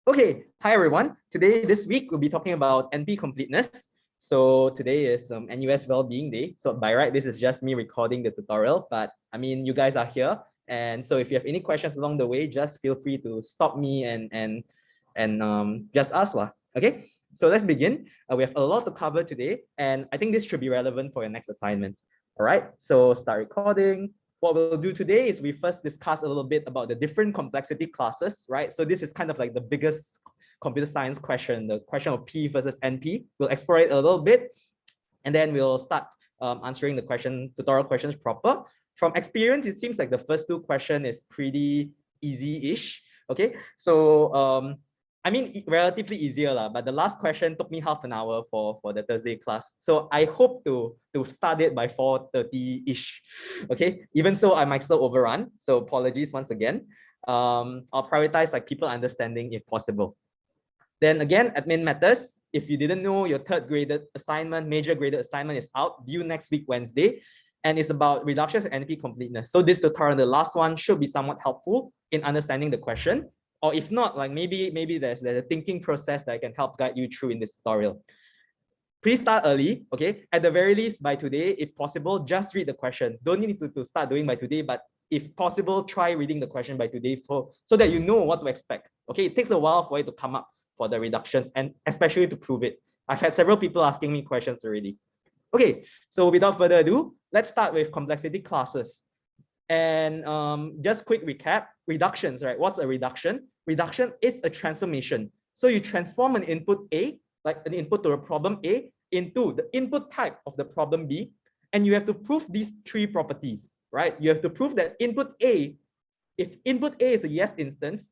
Okay, hi everyone. This week, we'll be talking about NP-Completeness. So today is NUS Wellbeing Day. So by right, this is just me recording the tutorial, but I mean, you guys are here. And so if you have any questions along the way, just feel free to stop me and just ask lah. Okay, so let's begin. We have a lot to cover today, and I think this should be relevant for your next assignment. All right, so start recording. What we'll do today is we first discuss a little bit about the different complexity classes, right? So this is kind of like the biggest computer science question, the question of P versus NP. We'll explore it a little bit, and then we'll start answering the tutorial questions proper. From experience, it seems like the first two questions is pretty easy-ish. Okay, so I mean, relatively easier lah, but the last question took me half an hour for the Thursday class. So I hope to start it by 4:30-ish. Okay, even so, I might still overrun. So apologies once again. I'll prioritize like people understanding if possible. Then again, admin matters. If you didn't know, your third graded assignment, major graded assignment is out due next week, Wednesday. And it's about reductions and NP-Completeness. So this tutorial, the last one, should be somewhat helpful in understanding the question. Or if not, like maybe there's a thinking process that I can help guide you through in this tutorial. Please start early, okay? At the very least, by today, if possible, just read the question. Don't need to start doing by today, but if possible, try reading the question by today so that you know what to expect. Okay, it takes a while for it to come up for the reductions and especially to prove it. I've had several people asking me questions already. Okay, so without further ado, let's start with complexity classes. And just quick recap, reductions, right? What's a reduction? Reduction is a transformation. So you transform an input A, like an input to a problem A, into the input type of the problem B, and you have to prove these three properties, right? You have to prove that input A, if input A is a yes instance,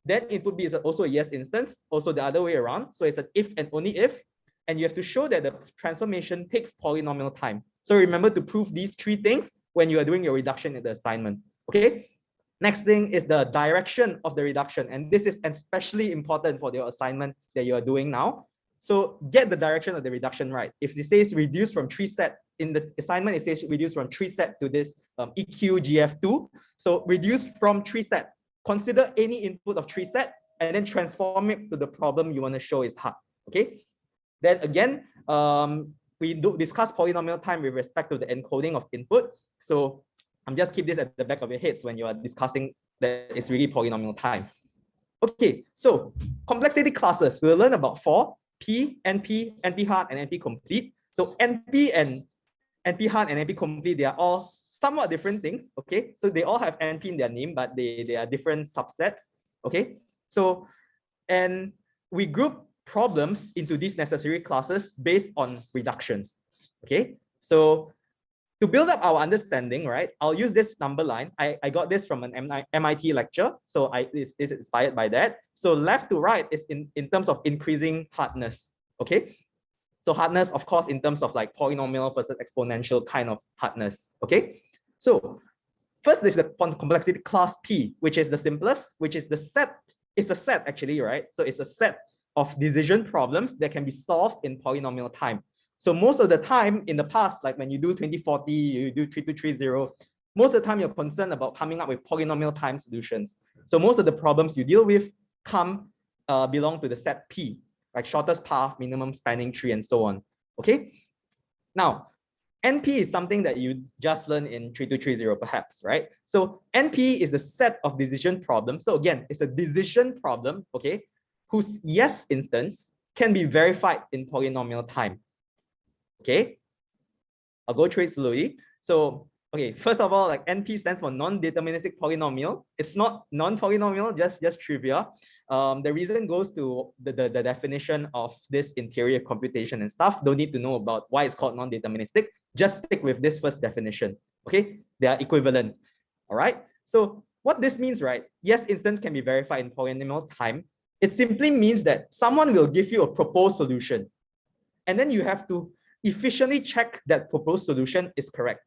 then input B is also a yes instance, also the other way around. So it's an if and only if, and you have to show that the transformation takes polynomial time. So remember to prove these three things when you are doing your reduction in the assignment. Okay. Next thing is the direction of the reduction. And this is especially important for your assignment that you are doing now. So get the direction of the reduction right. If it says reduce from 3 set, in the assignment, it says reduce from 3 set to this EQGF2. So reduce from 3 set. Consider any input of 3 set and then transform it to the problem you want to show is hard. Okay. Then again, we do discuss polynomial time with respect to the encoding of input. So I'm just keep this at the back of your heads when you are discussing that it's really polynomial time. Okay, so complexity classes, we'll learn about 4, P, NP, NP-hard, and NP-complete. So NP and NP-hard and NP-complete, they are all somewhat different things, okay? So they all have NP in their name, but they are different subsets, okay? So, and we group problems into these necessary classes based on reductions, okay? So to build up our understanding, right, I'll use this number line. I got this from an MIT lecture, so it's inspired by that. So left to right is in terms of increasing hardness, okay? So hardness, of course, in terms of like polynomial versus exponential kind of hardness, okay? So first is the complexity class P, which is the simplest, which is the set. It's a set actually, right? So it's a set of decision problems that can be solved in polynomial time. So most of the time in the past, like when you do 2040, you do 3230, most of the time you're concerned about coming up with polynomial time solutions. So most of the problems you deal with belong to the set P, like shortest path, minimum spanning tree, and so on. Okay. Now, NP is something that you just learned in 3230 perhaps, right? So NP is the set of decision problems. So again, it's a decision problem, okay, whose yes instance can be verified in polynomial time. Okay, I'll go through it slowly. So, okay, first of all, like NP stands for non-deterministic polynomial. It's not non-polynomial, just trivia. The reason goes to the definition of this interior computation and stuff. Don't need to know about why it's called non-deterministic. Just stick with this first definition. Okay, they are equivalent. All right. So what this means, right? Yes, instance can be verified in polynomial time. It simply means that someone will give you a proposed solution, and then you have to efficiently check that proposed solution is correct.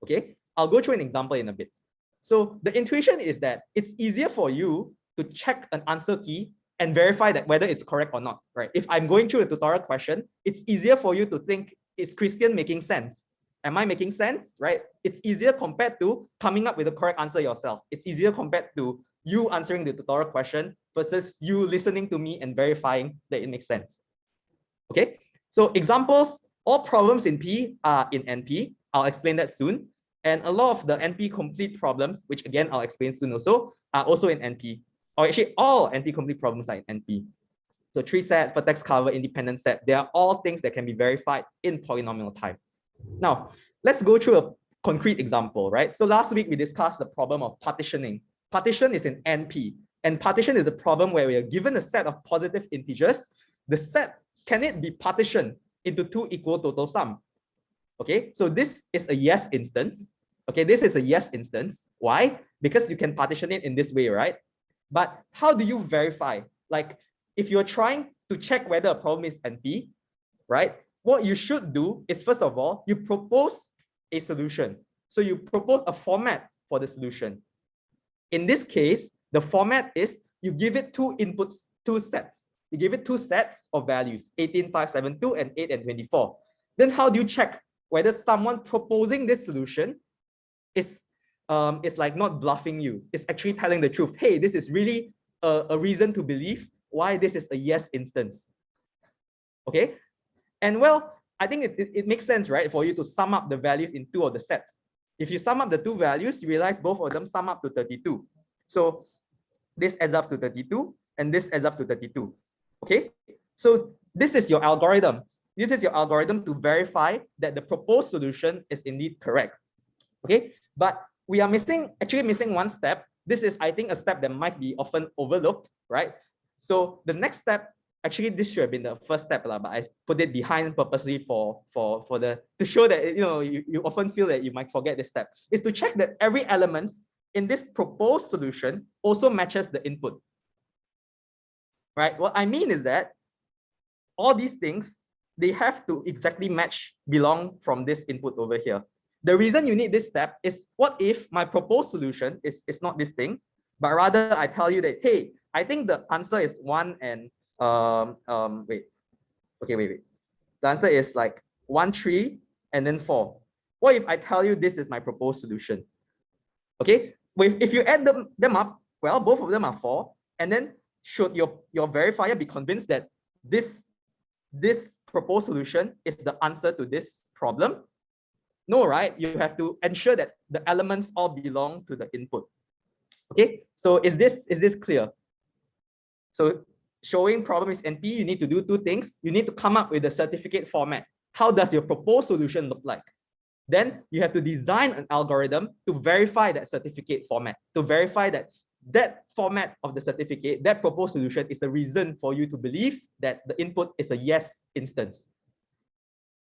Okay, I'll go through an example in a bit. So the intuition is that it's easier for you to check an answer key and verify that whether it's correct or not, right? If I'm going through a tutorial question, it's easier for you to think, is Christian making sense? Am I making sense, right? It's easier compared to coming up with the correct answer yourself. It's easier compared to you answering the tutorial question versus you listening to me and verifying that it makes sense. Okay, so examples, all problems in P are in NP. I'll explain that soon. And a lot of the NP complete problems, which again, I'll explain soon also, are also in NP. Or actually, all NP complete problems are in NP. So tree set, vertex cover, independent set, they are all things that can be verified in polynomial time. Now, let's go through a concrete example, right? So last week, we discussed the problem of partitioning. Partition is in NP. And partition is a problem where we are given a set of positive integers. The set, can it be partitioned into two equal total sum? Okay, so this is a yes instance. Okay, this is a yes instance. Why? Because you can partition it in this way, right? But how do you verify? Like, if you're trying to check whether a problem is NP, right? What you should do is, first of all, you propose a solution. So you propose a format for the solution. In this case, the format is you give it two inputs, two sets. You give it two sets of values, 18, 5, 7, 2, and 8 and 24. Then how do you check whether someone proposing this solution is like not bluffing you? It's actually telling the truth. Hey, this is really a reason to believe why this is a yes instance. Okay, and well, I think it makes sense, right, for you to sum up the values in two of the sets. If you sum up the two values, you realize both of them sum up to 32. So this adds up to 32 and this adds up to 32. Okay, so this is your algorithm. This is your algorithm to verify that the proposed solution is indeed correct. Okay, but we are actually missing one step. This is, I think, a step that might be often overlooked, right? So the next step, actually, this should have been the first step, but I put it behind purposely to show that you often feel that you might forget this step, is to check that every element in this proposed solution also matches the input. Right? What I mean is that all these things, they have to exactly belong from this input over here. The reason you need this step is, what if my proposed solution is not this thing, but rather I tell you that, hey, I think the answer is 1 and wait. The answer is like 1, 3, and then 4. What if I tell you this is my proposed solution? Okay, if you add them up, well, both of them are 4, and then should your verifier be convinced that this proposed solution is the answer to this problem? No, right? You have to ensure that the elements all belong to the input. Okay, so is this clear? So showing problem is NP, you need to do two things. You need to come up with a certificate format. How does your proposed solution look like? Then you have to design an algorithm to verify that certificate format, to verify that format of the certificate, that proposed solution, is a reason for you to believe that the input is a yes instance.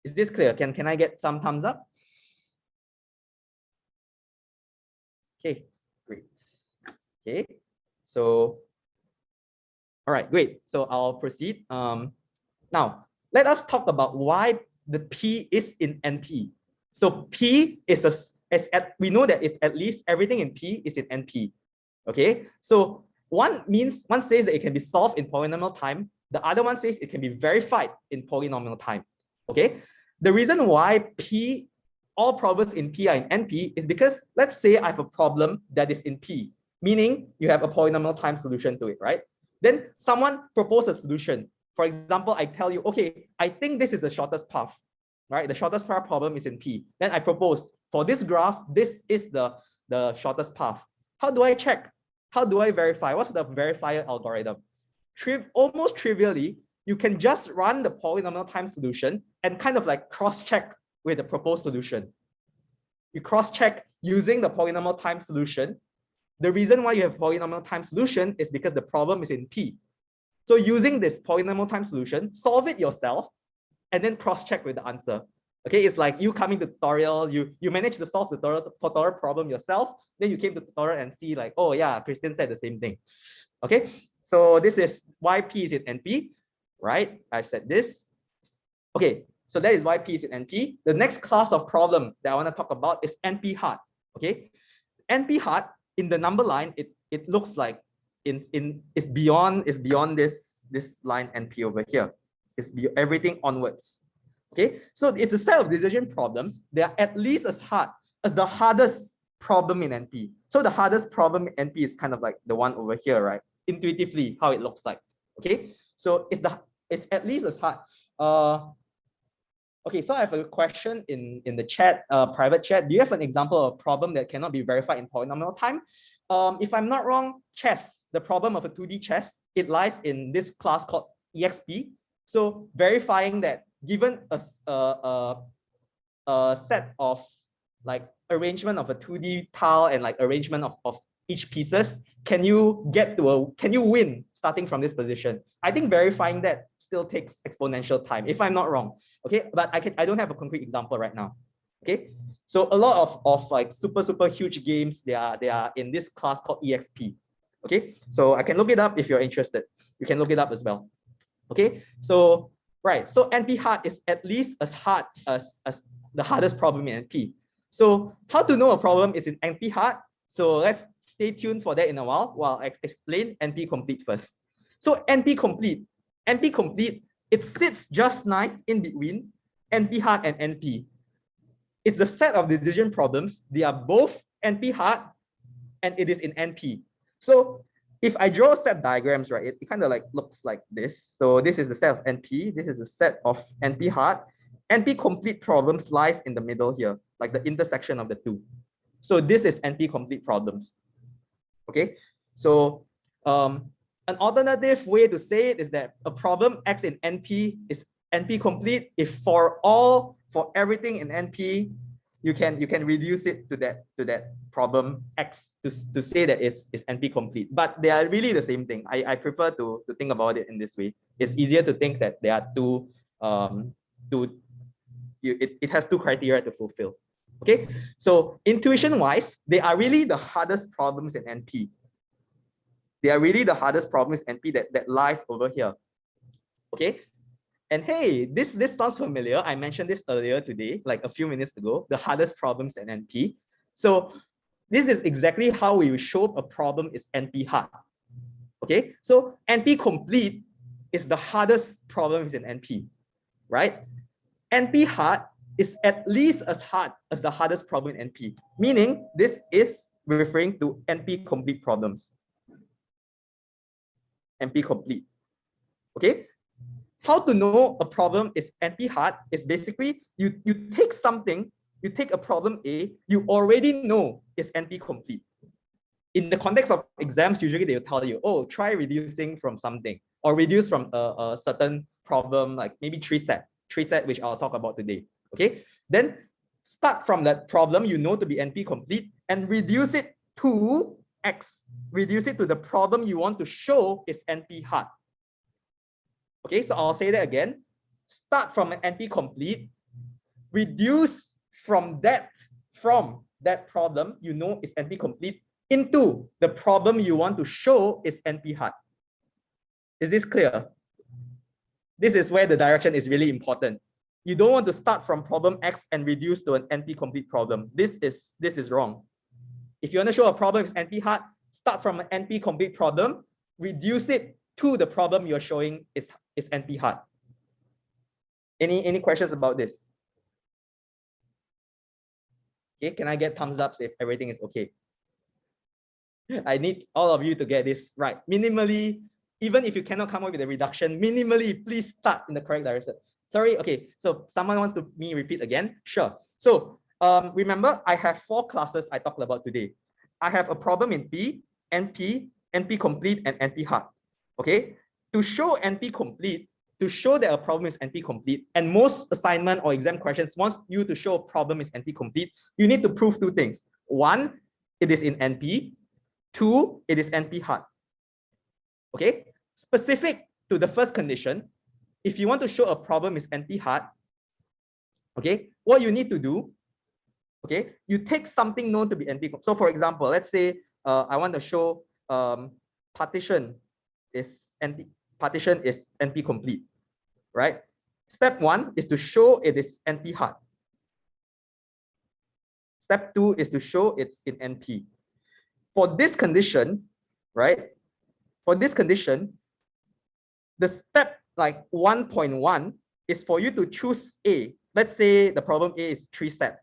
Is this clear? Can I get some thumbs up? Okay, great. Okay, so all right, great. So I'll proceed. Now let us talk about why the P is in NP. So P is we know that if at least everything in P is in NP. Okay, so one says that it can be solved in polynomial time. The other one says it can be verified in polynomial time. Okay, the reason why all problems in P are in NP is because, let's say I have a problem that is in P, meaning you have a polynomial time solution to it, right? Then someone proposed a solution. For example, I tell you, okay, I think this is the shortest path, right? The shortest path problem is in P. Then I propose, for this graph, this is the shortest path. How do I check? How do I verify? What's the verifier algorithm? Almost trivially, you can just run the polynomial time solution and kind of like cross-check with the proposed solution. You cross-check using the polynomial time solution. The reason why you have polynomial time solution is because the problem is in P. So using this polynomial time solution, solve it yourself, and then cross-check with the answer. Okay, it's like you coming to tutorial, you managed to solve the tutorial problem yourself, then you came to tutorial and see like, oh yeah, Christian said the same thing. Okay, so this is why P is in NP, right? I've said this. Okay, so that is why P is in NP. The next class of problem that I want to talk about is NP hard. Okay, NP hard, in the number line, it looks like it's beyond this line NP over here. It's everything onwards. Okay, so it's a set of decision problems. They are at least as hard as the hardest problem in NP. So the hardest problem in NP is kind of like the one over here, right? Intuitively, how it looks like. Okay, so it's at least as hard. Okay, so I have a question in the chat, private chat. Do you have an example of a problem that cannot be verified in polynomial time? If I'm not wrong, chess, the problem of a 2D chess, it lies in this class called EXP. So verifying that given a set of like arrangement of a 2D tile and like arrangement of each pieces, can you win starting from this position? I think verifying that still takes exponential time, if I'm not wrong. Okay, but I don't have a concrete example right now. Okay, so a lot of like super huge games, they are in this class called EXP. Okay, so I can look it up if you're interested. You can look it up as well. Okay, so right, so NP hard is at least as hard as the hardest problem in NP. So how to know a problem is in NP hard? So let's stay tuned for that in a while I explain NP complete first. So NP complete, it sits just nice in between NP hard and NP. It's the set of decision problems. They are both NP hard and it is in NP. So if I draw set diagrams, right, it kind of like looks like this. So this is the set of NP. This is the set of NP hard. NP complete problems lies in the middle here, like the intersection of the two. So this is NP complete problems. Okay, so an alternative way to say it is that a problem X in NP is NP complete if for everything in NP you can reduce it to that problem X to say that it's NP complete. But they are really the same thing. I prefer to think about it in this way. It's easier to think that there are it has two criteria to fulfill. Okay, so intuition wise, they are really the hardest problems in NP. They are really the hardest problems in NP that lies over here. Okay, and hey, this sounds familiar. I mentioned this earlier today, like a few minutes ago, the hardest problems in NP. So this is exactly how we show a problem is NP hard. Okay, so NP complete is the hardest problems in NP, right? NP hard is at least as hard as the hardest problem in NP, meaning this is referring to NP complete problems. NP complete. Okay, how to know a problem is NP hard is basically you take something, you take a problem A, you already know is NP complete. In the context of exams, usually they will tell you, oh, try reducing from something or reduce from a certain problem, like maybe tree set, which I'll talk about today. Okay, then start from that problem you know to be NP complete and reduce it to X. Reduce it to the problem you want to show is NP hard. Okay, so I'll say that again. Start from an NP complete, reduce from that problem you know is NP complete into the problem you want to show is NP hard. Is this clear? This is where the direction is really important. You don't want to start from problem X and reduce to an NP complete problem. This is wrong. If you want to show a problem is NP hard, start from an NP complete problem, reduce it to the problem you're showing is NP hard. Any questions about this? Okay, can I get thumbs ups if everything is okay? I need all of you to get this right. Minimally, even if you cannot come up with a reduction, minimally, please start in the correct direction. Sorry, okay, so someone wants me repeat again? Sure. So remember, I have 4 classes I talked about today. I have a problem in P, NP, NP complete, and NP hard. Okay, to show NP complete, to show that a problem is NP complete, and most assignment or exam questions wants you to show a problem is NP complete, you need to prove 2 things. 1, it is in NP. 2, it is NP hard. Okay, specific to the first condition, if you want to show a problem is NP hard, okay, what you need to do, okay, you take something known to be NP. So for example, let's say I want to show partition is NP complete, right? Step 1 is to show it is NP hard. Step 2 is to show it's in NP. For this condition, right? For this condition, the step like 1.1 is for you to choose A. Let's say the problem A is tree set.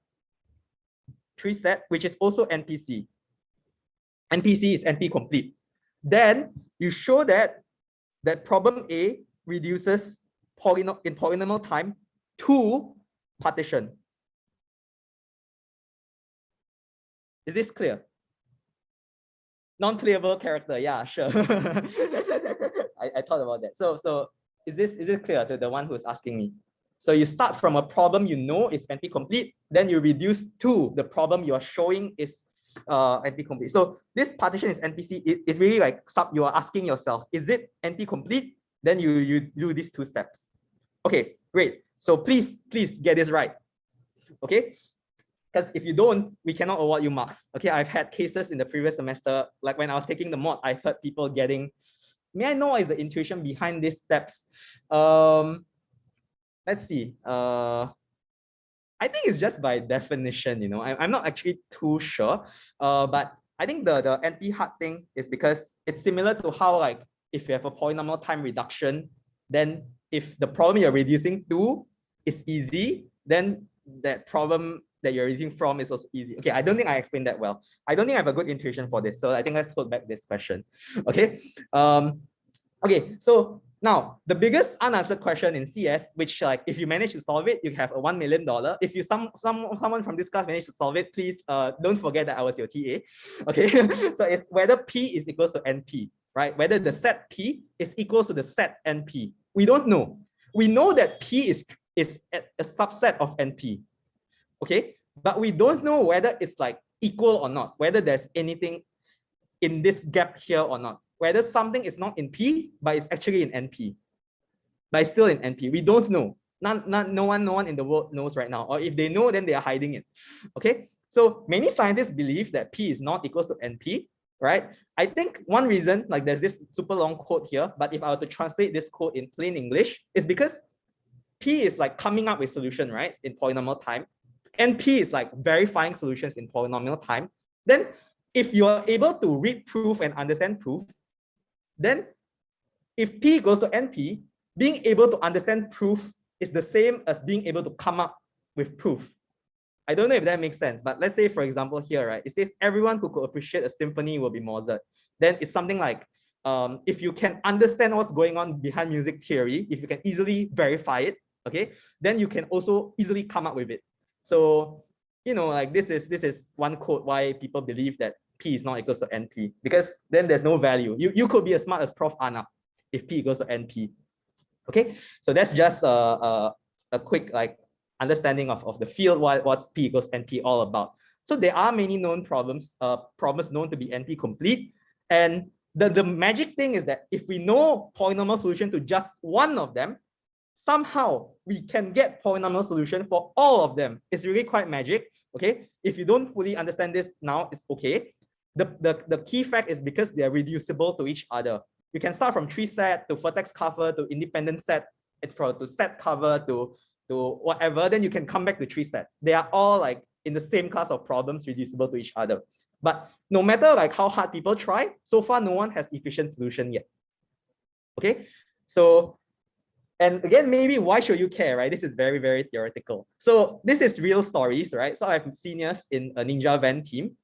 3 set, which is also NPC. NPC is NP complete. Then you show that problem A reduces in polynomial time to partition. Is this clear? Non-clearable character, yeah, sure. I thought about that. So is it clear to the one who is asking me? So you start from a problem you know is NP complete, then you reduce to the problem you are showing is NP complete. So this partition is NPC. It's really like you are asking yourself, is it NP complete? Then you do these 2 steps. Okay, great. So please get this right. Okay, because if you don't, we cannot award you marks. Okay, I've had cases in the previous semester, like when I was taking the mod, I've heard people getting. May I know what is the intuition behind these steps? Let's see. I think it's just by definition, you know. I'm not actually too sure. But I think the NP hard thing is because it's similar to how, like, if you have a polynomial time reduction, then if the problem you're reducing to is easy, then that problem that you're reducing from is also easy. Okay, I don't think I explained that well. I don't think I have a good intuition for this. So I think let's hold back this question. Okay. Okay, so now the biggest unanswered question in CS, which, like, if you manage to solve it, you have a $1 million. If you someone from this class managed to solve it, please don't forget that I was your TA. Okay, so it's whether P is equals to NP, right? Whether the set P is equals to the set NP. We don't know. We know that P is a subset of NP. Okay, but we don't know whether it's like equal or not, whether there's anything in this gap here or not, whether something is not in P, but it's actually in NP, but it's still in NP. We don't know. No one in the world knows right now, or if they know, then they are hiding it. Okay, so many scientists believe that P is not equals to NP, right? I think one reason, like, there's this super long quote here, but if I were to translate this quote in plain English, is because P is like coming up with solution, right, in polynomial time. NP is like verifying solutions in polynomial time. Then if you are able to read proof and understand proof, then if P goes to NP, being able to understand proof is the same as being able to come up with proof. I don't know if that makes sense, but let's say, for example, here, right, it says everyone who could appreciate a symphony will be Mozart. Then it's something like, if you can understand what's going on behind music theory, if you can easily verify it, okay, then you can also easily come up with it. So, you know, like, this is one quote why people believe that P is not equals to NP, because then there's no value. You could be as smart as Prof. Anna if P equals to NP. Okay, so that's just a quick, like, understanding of the field, what's P equals NP all about. So there are many known problems known to be NP complete, and the magic thing is that if we know polynomial solution to just one of them, somehow we can get polynomial solution for all of them. It's really quite magic. Okay, if you don't fully understand this now, it's okay. The key fact is because they are reducible to each other. You can start from 3 set to vertex cover to independent set, to set cover to whatever. Then you can come back to 3 set. They are all like in the same class of problems, reducible to each other. But no matter like how hard people try, so far no one has efficient solution yet. Okay, so, and again, maybe why should you care, right? This is very, very theoretical. So this is real stories, right? So I have seniors in a Ninja Van team.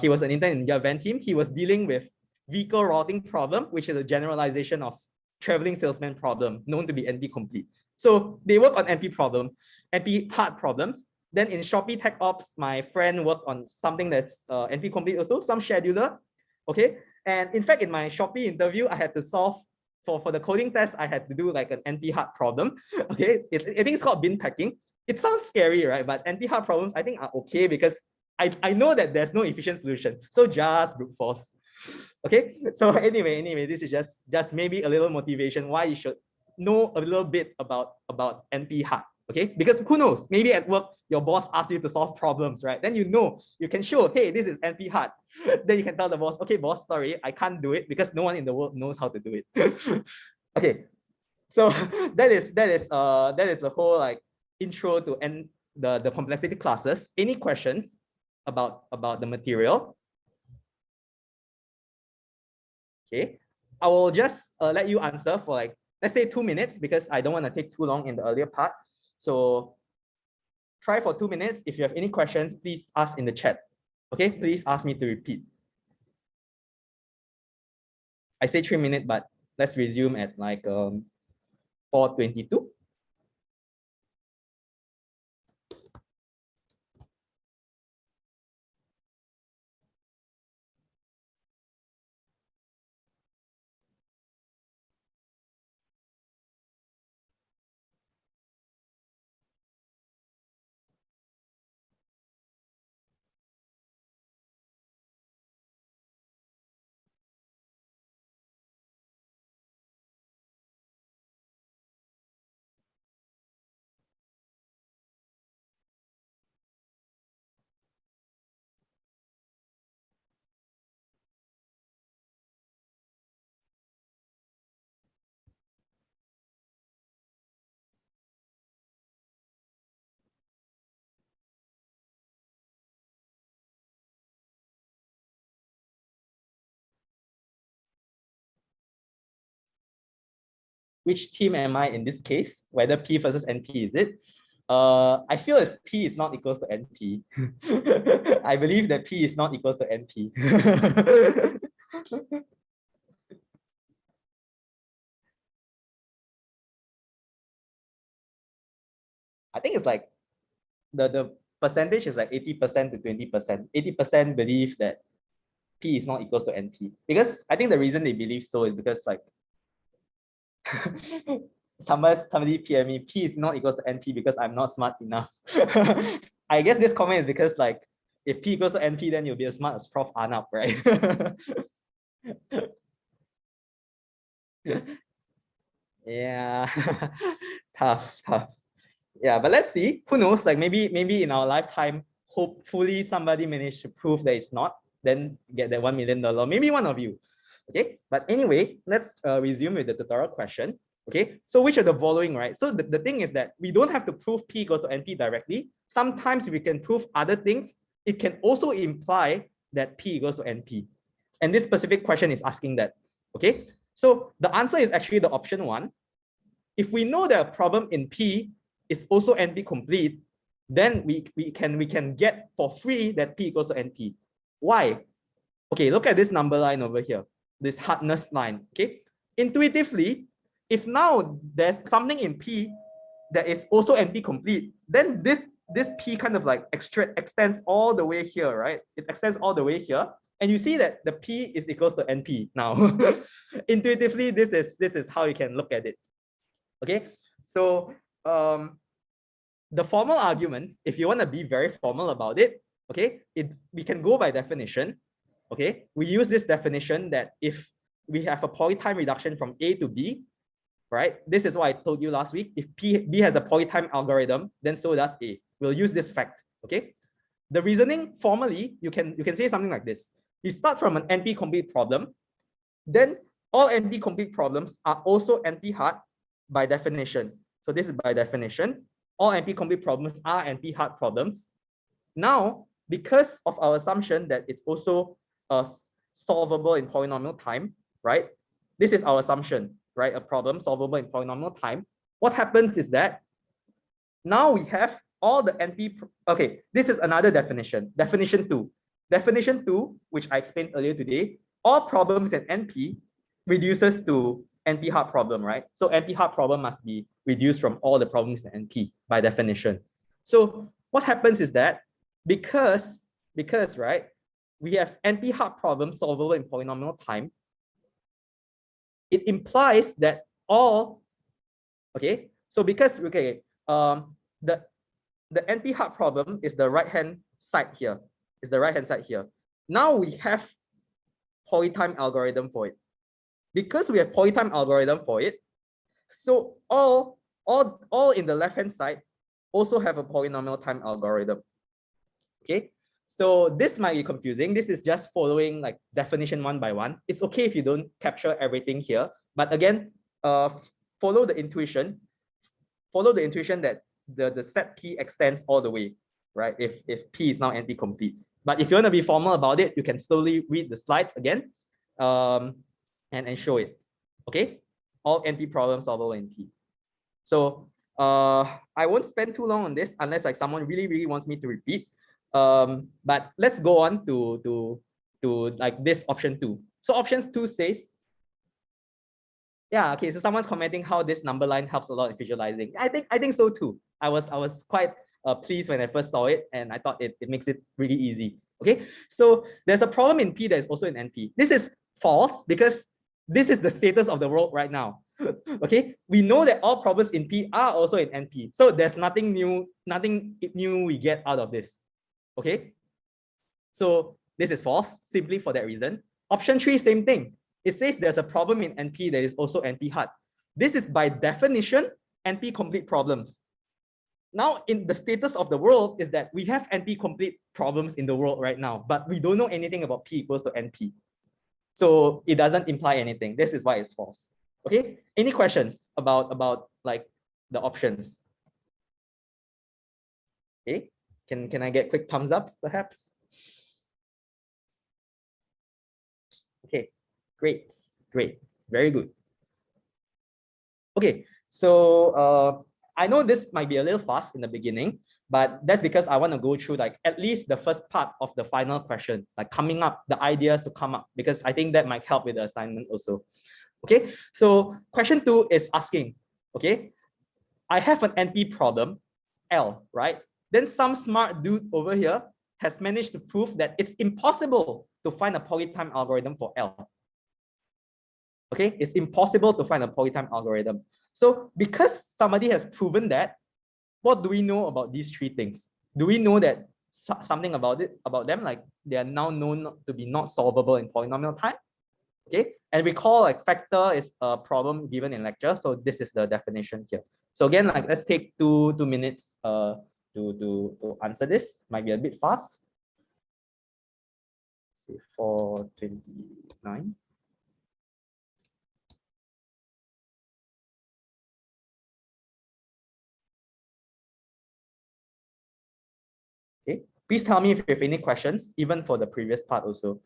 He was an intern in Ninja Van team. He was dealing with vehicle routing problem, which is a generalization of traveling salesman problem, known to be NP complete. So they work on NP hard problems. Then in Shopee Tech Ops, my friend worked on something that's NP complete also, some scheduler. Okay, and in fact, in my Shopee interview, I had to solve for the coding test, I had to do like an NP hard problem. Okay, I think it's called bin packing. It sounds scary, right? But NP hard problems, I think, are okay because I know that there's no efficient solution. So just brute force. Okay, so anyway, this is just maybe a little motivation why you should know a little bit about NP hard. Okay, because who knows, maybe at work your boss asks you to solve problems, right? Then you can show, hey, this is NP hard. Then you can tell the boss, okay, boss, sorry, I can't do it because no one in the world knows how to do it. Okay, so that is the whole like intro to the complexity classes. Any questions about the material? Okay, I will just let you answer for like, let's say 2 minutes, because I don't want to take too long in the earlier part. So try for 2 minutes. If you have any questions, please ask in the chat. Okay, please ask me to repeat. I say 3 minutes, but let's resume at like 4:22. Which team am I in this case? Whether P versus NP, is it? I feel as P is not equals to NP. I believe that P is not equals to NP. I think it's like the percentage is like 80% to 20%. 80% believe that P is not equals to NP. Because I think the reason they believe so is because like somebody PM me, P is not equals to NP because I'm not smart enough. I guess this comment is because like if P equals to NP, then you'll be as smart as Prof. Arnab, right? Yeah. tough. Yeah, but let's see. Who knows? Like maybe in our lifetime, hopefully somebody managed to prove that it's not, then get that $1 million. Maybe one of you. Okay, but anyway, let's resume with the tutorial question. Okay, so which of the following, right? So the thing is that we don't have to prove P equals to NP directly. Sometimes we can prove other things. It can also imply that P equals to NP. And this specific question is asking that. Okay, so the answer is actually the option 1. If we know that a problem in P is also NP complete, then we can get for free that P equals to NP. Why? Okay, look at this number line over here, this hardness line. Okay, intuitively, if now there's something in P that is also NP complete, then this P kind of like extends all the way here, right? It extends all the way here, and you see that the P is equals to NP now. Intuitively, this is how you can look at it. Okay, so the formal argument, if you want to be very formal about it, okay, we can go by definition. Okay, we use this definition that if we have a polytime reduction from A to B, right? This is what I told you last week. If B has a polytime algorithm, then so does A. We'll use this fact. Okay. The reasoning formally, you can say something like this. You start from an NP-complete problem, then all NP-complete problems are also NP-hard by definition. So this is by definition. All NP-complete problems are NP-hard problems. Now, because of our assumption that it's also solvable in polynomial time, right? This is our assumption, right? A problem solvable in polynomial time. What happens is that now we have all the NP. Okay, this is another definition. Definition 2. Definition 2, which I explained earlier today, all problems in NP reduces to NP-hard problem, right? So NP-hard problem must be reduced from all the problems in NP by definition. So what happens is that because right, we have NP-hard problems solvable in polynomial time, it implies that all, okay, so because, okay, the NP-hard problem is the right-hand side here, Now we have polytime algorithm for it. Because we have polytime algorithm for it, so all in the left-hand side also have a polynomial time algorithm. Okay, so this might be confusing. This is just following like definition one by one. It's okay if you don't capture everything here, but again, follow the intuition that the set P extends all the way, right? If P is now NP complete. But if you want to be formal about it, you can slowly read the slides again, and show it. Okay, all NP problems solvable in P. So I won't spend too long on this unless like someone really wants me to repeat. But let's go on to like this option 2. So option 2 says, yeah, okay, so someone's commenting how this number line helps a lot in visualizing. I think so too. I was quite pleased when I first saw it, and I thought it makes it really easy. Okay, so there's a problem in P that is also in NP. This is false because this is the status of the world right now. Okay, we know that all problems in P are also in NP, so there's nothing new we get out of this. Okay, so this is false simply for that reason. Option 3, same thing. It says there's a problem in NP that is also NP hard. This is by definition NP complete problems. Now, in the status of the world is that we have NP complete problems in the world right now, but we don't know anything about P equals to NP. So it doesn't imply anything. This is why it's false. Okay, any questions about like the options? Okay, can I get quick thumbs ups perhaps? Okay, great, very good. Okay, so I know this might be a little fast in the beginning, but that's because I want to go through like at least the first part of the final question, like coming up, the ideas to come up, because I think that might help with the assignment also. Okay, so question 2 is asking, okay, I have an NP problem, L, right? Then some smart dude over here has managed to prove that it's impossible to find a polytime algorithm for L. Okay, it's impossible to find a polytime algorithm. So because somebody has proven that, what do we know about these 3 things? Do we know that something about them, like they are now known to be not solvable in polynomial time? Okay, and recall like factor is a problem given in lecture, so this is the definition here. So again, like let's take two minutes to answer this. Might be a bit fast. Say 4:29. Okay, please tell me if you have any questions, even for the previous part also.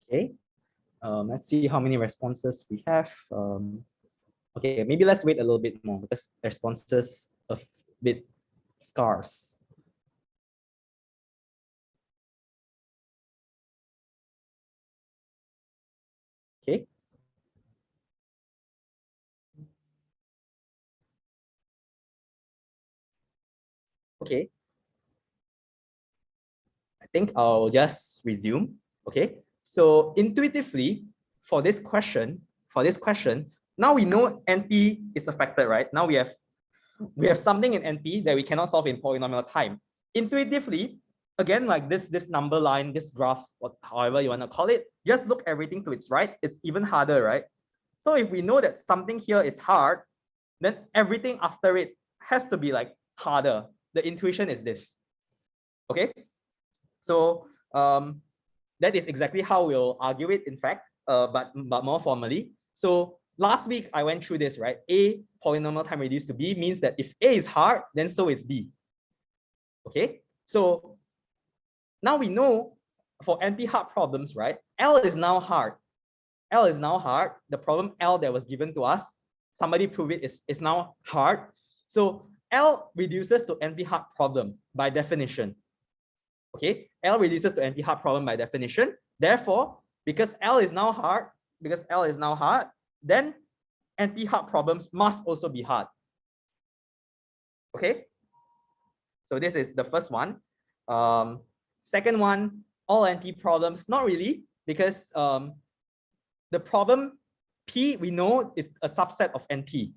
Okay, let's see how many responses we have. Okay, maybe let's wait a little bit more because responses a bit scarce. Okay. Okay. I think I'll just resume. Okay. So intuitively, for this question, now we know NP is affected, right? Now we have something in NP that we cannot solve in polynomial time. Intuitively, again, like this number line, this graph, or however you want to call it, just look everything to its right. It's even harder, right? So if we know that something here is hard, then everything after it has to be like harder. The intuition is this. Okay. So that is exactly how we'll argue it, in fact, but more formally. So last week I went through this, right? A polynomial time reduced to B means that if A is hard, then so is B. Okay, so now we know for NP hard problems, right? L is now hard. L is now hard. The problem L that was given to us, somebody prove it is now hard. So L reduces to NP hard problem by definition. Okay, L reduces to NP hard problem by definition. Therefore, because L is now hard, then NP hard problems must also be hard. Okay, so this is the first one. Second one, all NP problems, not really, because the problem P we know is a subset of NP,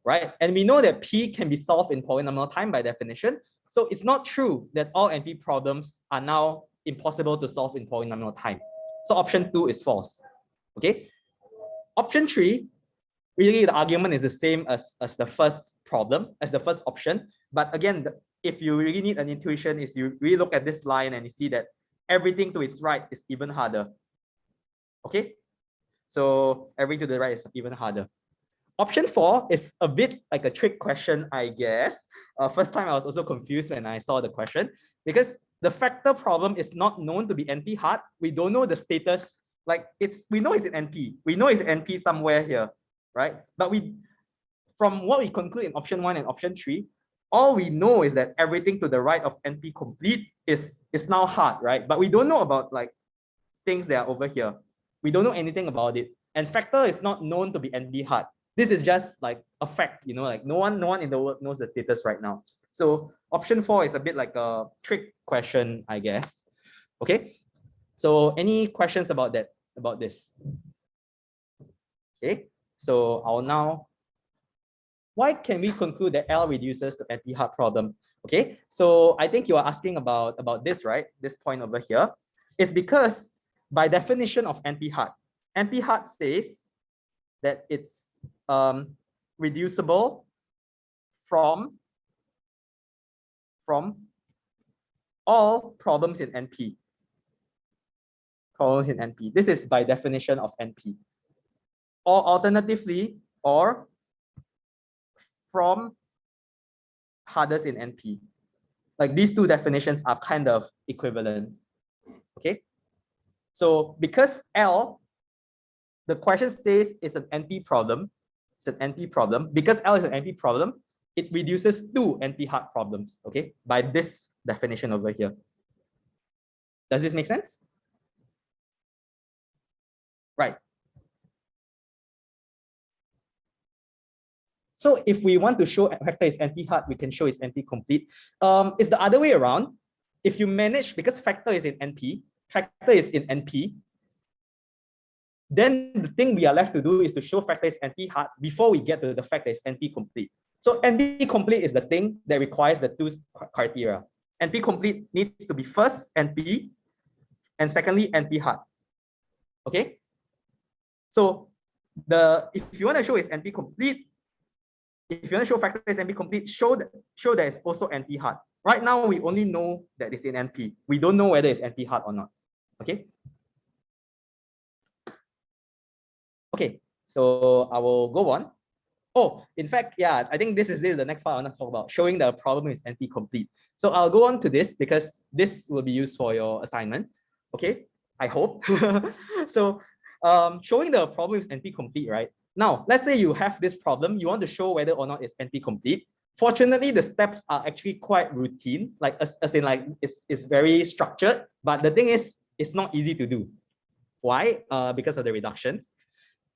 right? And we know that P can be solved in polynomial time by definition. So it's not true that all NP problems are now impossible to solve in polynomial time. So option 2 is false. Okay. Option 3, really the argument is the same as the first problem, as the first option. But again, if you really need an intuition, is you really look at this line and you see that everything to its right is even harder. Okay. So everything to the right is even harder. Option 4 is a bit like a trick question, I guess. First time I was also confused when I saw the question, because the factor problem is not known to be NP hard. We don't know the status. Like we know it's in NP. We know it's in NP somewhere here, right? But from what we conclude in option 1 and option 3, all we know is that everything to the right of NP complete is now hard, right? But we don't know about like things that are over here. We don't know anything about it. And factor is not known to be NP hard. This is just like a fact, you know, like no one in the world knows the status right now. So option 4 is a bit like a trick question, I guess. Okay. So any questions about this? Okay. So I'll now, why can we conclude that L reduces to NP hard problem? Okay. So I think you are asking about this, right? This point over here. It's because by definition of NP hard says that it's reducible from all problems in NP. This is by definition of NP. Or alternatively, or from hardest in NP. Like these two definitions are kind of equivalent. Okay. So because L, the question says it's an NP problem. It's an NP problem. Because L is an NP problem, it reduces to NP hard problems. Okay, by this definition over here. Does this make sense? Right. So if we want to show a vector is NP hard, we can show it's NP complete. It's the other way around. If you manage, because factor is in NP, then the thing we are left to do is to show factor is NP hard before we get to the fact that it's NP complete. So NP complete is the thing that requires the two criteria. NP complete needs to be first NP and secondly NP hard. Okay. So if you want to show it's NP complete, if you want to show factor is NP complete, show that it's also NP hard. Right now we only know that it's in NP. We don't know whether it's NP hard or not. Okay. Okay, so I will go on. Oh, in fact, yeah, I think this is the next part I want to talk about, showing the problem is NP complete. So I'll go on to this because this will be used for your assignment. Okay, I hope. So showing the problem is NP complete, right? Now, let's say you have this problem, you want to show whether or not it's NP complete. Fortunately, the steps are actually quite routine, like as in like it's very structured, but the thing is, it's not easy to do. Why? Because of the reductions.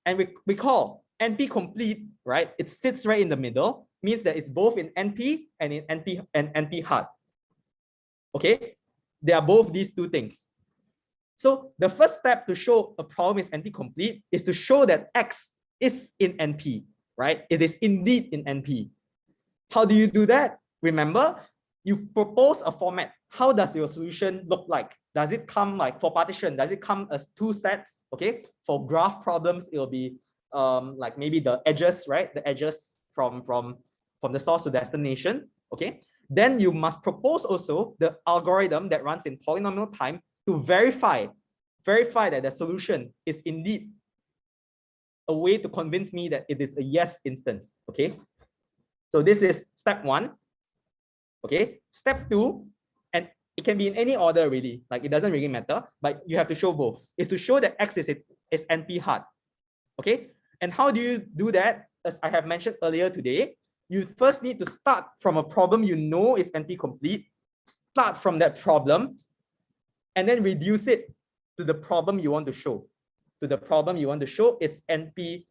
And recall, NP complete, right? It sits right in the middle, means that it's both in NP and in NP hard. Okay, they are both these two things. So the first step to show a problem is NP complete is to show that X is in NP, right? It is indeed in NP. How do you do that? Remember, you propose a format. How does your solution look like? Does it come like for partition? Does it come as two sets? Okay, for graph problems, it will be like maybe the edges, right? The edges from the source to destination. Okay, then you must propose also the algorithm that runs in polynomial time to verify that the solution is indeed a way to convince me that it is a yes instance. Okay, so this is step 1. Okay, step 2, and it can be in any order really, like it doesn't really matter, but you have to show both, is to show that X is NP hard. Okay, and how do you do that? As I have mentioned earlier today, you first need to start from a problem you know is NP complete, start from that problem, and then reduce it to the problem you want to show. To the problem you want to show is NP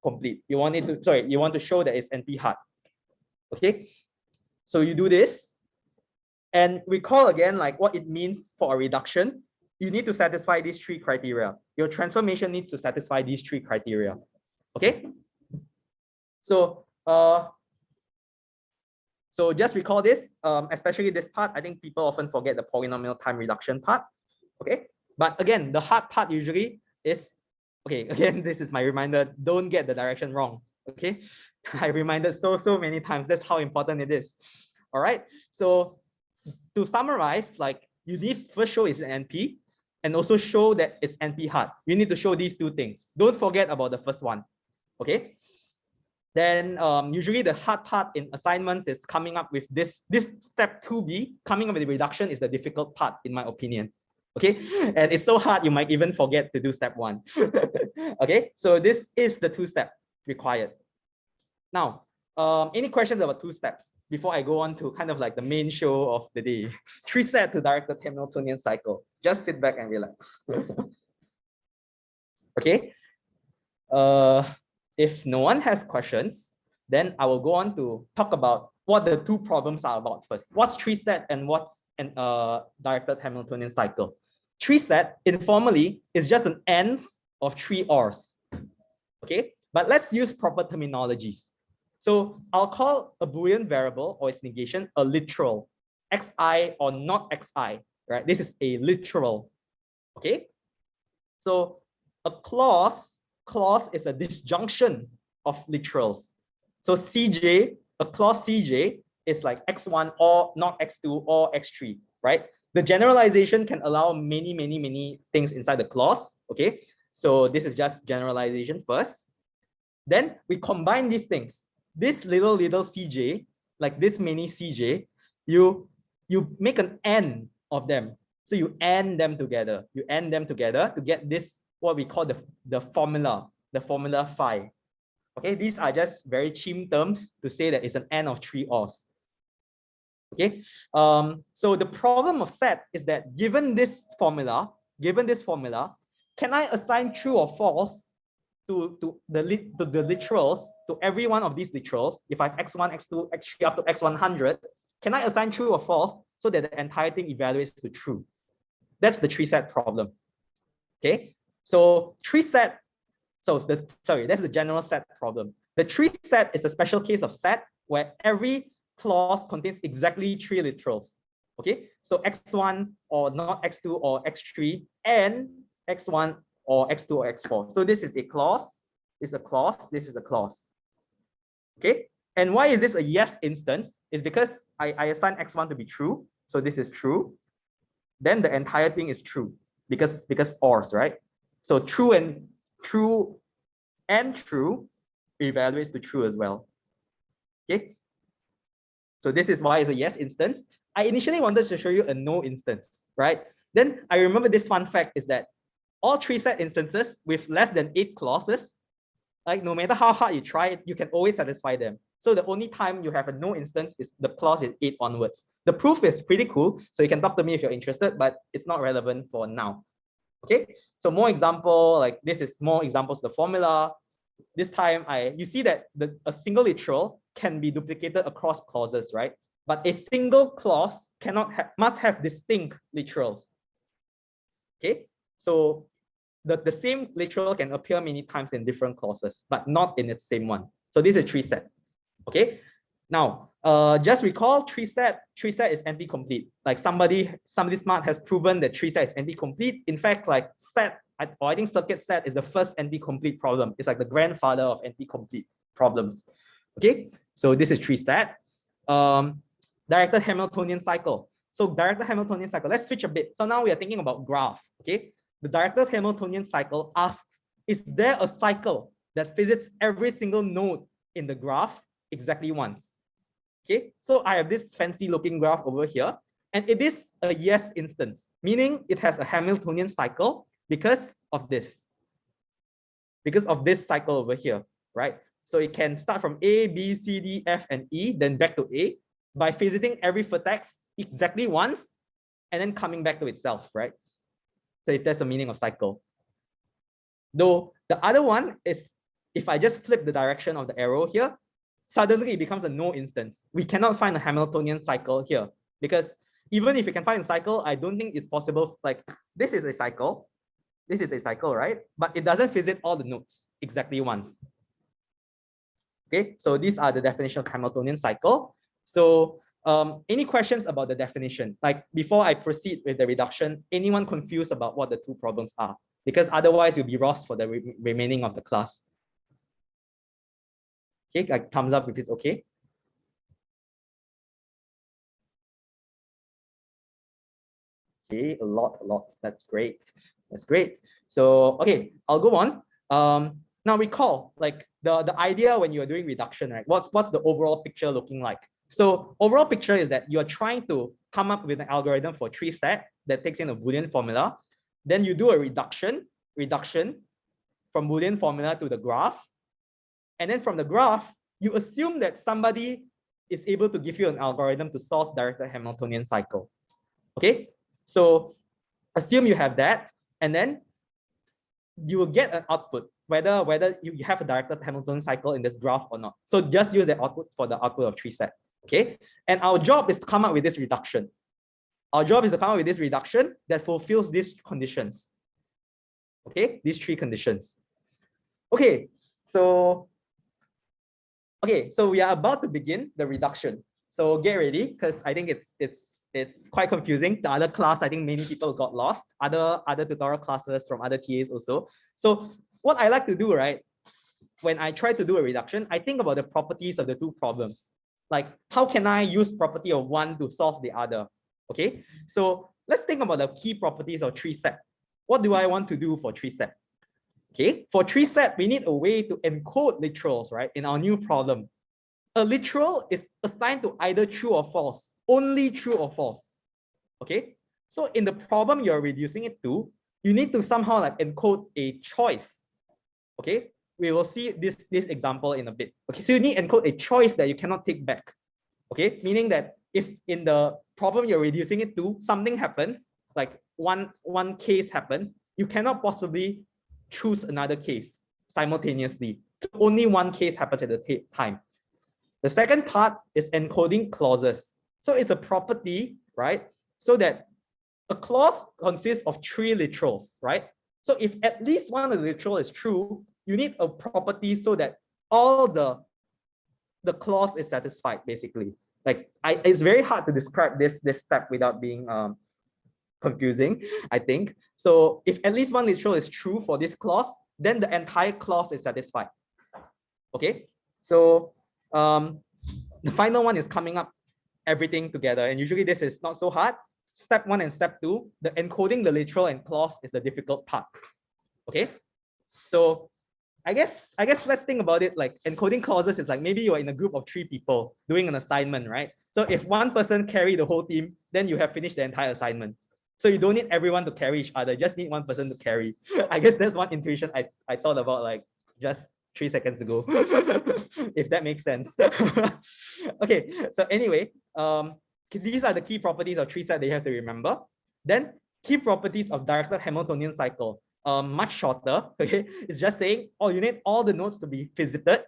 complete. You want to show that it's NP hard. Okay, so you do this and recall again like what it means for a reduction. You need to satisfy these three criteria. Your transformation needs to satisfy these three criteria. Okay, so just recall this, especially this part. I think people often forget the polynomial time reduction part. Okay, but again, the hard part usually is, okay, again, this is my reminder, don't get the direction wrong. Okay, I reminded so many times, that's how important it is. All right, so to summarize, like you need first show it's an NP and also show that it's NP hard. You need to show these two things. Don't forget about the first one. Okay, then usually the hard part in assignments is coming up with this step 2B. Coming up with the reduction is the difficult part in my opinion. Okay, and it's so hard you might even forget to do step 1. Okay, so this is the 2-step required. Now, any questions about 2 steps before I go on to kind of like the main show of the day? 3 set to directed Hamiltonian cycle. Just sit back and relax. Okay. If no one has questions, then I will go on to talk about what the 2 problems are about first. What's 3 set and what's an directed Hamiltonian cycle? 3 set informally is just an ends of 3 ors. Okay, but let's use proper terminologies. So I'll call a Boolean variable or its negation a literal, xi or not xi, right? This is a literal. Okay, so a clause is a disjunction of literals. So CJ, a clause CJ is like x1 or not x2 or x3, right? The generalization can allow many things inside the clause. Okay, so this is just generalization first. Then we combine these things. This little CJ, like this many CJ, you make an N of them. So you AND them together. You AND them together to get this, what we call the formula phi. Okay, these are just very cheap terms to say that it's an N of 3 ors. Okay, so the problem of set is that given this formula, can I assign true or false to the literals, to every one of these literals? If I have x1, x2, x3 up to x100, can I assign true or false so that the entire thing evaluates to true? That's the 3 set problem. Okay, so 3 set. So that's the general set problem. The 3 set is a special case of set where every clause contains exactly 3 literals. Okay, so x1 or not x2 or x3 and x1 or x2 or x4. So this is a clause, this is a clause, this is a clause. Okay, and why is this a yes instance? Is because I assign x1 to be true, so this is true. Then the entire thing is true because ors, right? So true and true evaluates to true as well. Okay, so this is why it's a yes instance. I initially wanted to show you a no instance, right? Then I remember this fun fact is that all 3 set instances with less than 8 clauses, like no matter how hard you try it, you can always satisfy them. So the only time you have a no instance is the clause is 8 onwards. The proof is pretty cool, so you can talk to me if you're interested, but it's not relevant for now. Okay, so more example, like this is more examples of the formula. This time you see that a single literal can be duplicated across clauses, right? But a single clause must have distinct literals. Okay, so the same literal can appear many times in different clauses, but not in its same one. So this is 3 set. Okay, now just recall 3 set is NP-complete. Like somebody smart has proven that 3 set is NP-complete. In fact, like I think circuit set is the first NP-complete problem. It's like the grandfather of NP-complete problems. Okay, so this is 3 set. Directed Hamiltonian cycle. So directed Hamiltonian cycle, let's switch a bit. So now we are thinking about graph. Okay, the directed Hamiltonian cycle asks, is there a cycle that visits every single node in the graph exactly once? Okay, so I have this fancy looking graph over here, and it is a yes instance, meaning it has a Hamiltonian cycle because of this cycle over here, right? So it can start from A, B, C, D, F, and E, then back to A by visiting every vertex exactly once and then coming back to itself, right? So if that's the meaning of cycle. Though the other one is, if I just flip the direction of the arrow here, suddenly it becomes a no instance. We cannot find a Hamiltonian cycle here, because even if you can find a cycle, I don't think it's possible. Like, this is a cycle, right? But it doesn't visit all the nodes exactly once. Okay, so these are the definition of Hamiltonian cycle. So any questions about the definition? Like, before I proceed with the reduction, anyone confused about what the two problems are? Because otherwise you'll be lost for the remaining of the class. Okay, like thumbs up if it's okay. Okay, a lot. That's great. That's great. So, okay, I'll go on. Now recall, like the idea when you're doing reduction, right? What's the overall picture looking like? So overall picture is that you're trying to come up with an algorithm for tree set that takes in a Boolean formula. Then you do a reduction from Boolean formula to the graph. And then from the graph, you assume that somebody is able to give you an algorithm to solve directed Hamiltonian cycle. Okay, so assume you have that, and then you will get an output, whether you have a directed Hamiltonian cycle in this graph or not. So just use the output for the output of tree set. Okay, and our job is to come up with this reduction. Our job is to come up with this reduction that fulfills these conditions. Okay, these three conditions. Okay, so we are about to begin the reduction. So get ready, because I think it's quite confusing. The other class, I think many people got lost. Other tutorial classes from other TAs also. So what I like to do, right, when I try to do a reduction, I think about the properties of the two problems. Like, how can I use property of one to solve the other? Okay, so let's think about the key properties of tree set. What do I want to do for tree set? Okay, for tree set, we need a way to encode literals, right? In our new problem, a literal is assigned to either true or false, only true or false. Okay, so in the problem you're reducing it to, you need to somehow like encode a choice. Okay, we will see this example in a bit. Okay, so you need to encode a choice that you cannot take back. Okay, meaning that if in the problem you're reducing it to, something happens, like one case happens, you cannot possibly choose another case simultaneously. So only one case happens at the time. The second part is encoding clauses. So it's a property, right? So that a clause consists of three literals, right? So if at least one of the literal is true, you need a property so that all the clause is satisfied, basically. Like, it's very hard to describe this step without being confusing, I think. So if at least one literal is true for this clause, then the entire clause is satisfied. Okay, so the final one is coming up everything together, and usually this is not so hard. Step 1 and step 2, the encoding the literal and clause is the difficult part. Okay, so I guess let's think about it like encoding clauses is like maybe you're in a group of 3 people doing an assignment, right? So if one person carry the whole team, then you have finished the entire assignment. So you don't need everyone to carry each other, just need one person to carry. I guess that's one intuition I thought about like just 3 seconds ago, if that makes sense. Okay, so anyway, these are the key properties of tree set that you have to remember. Then key properties of directed Hamiltonian cycle. Much shorter. Okay, it's just saying, oh, you need all the nodes to be visited.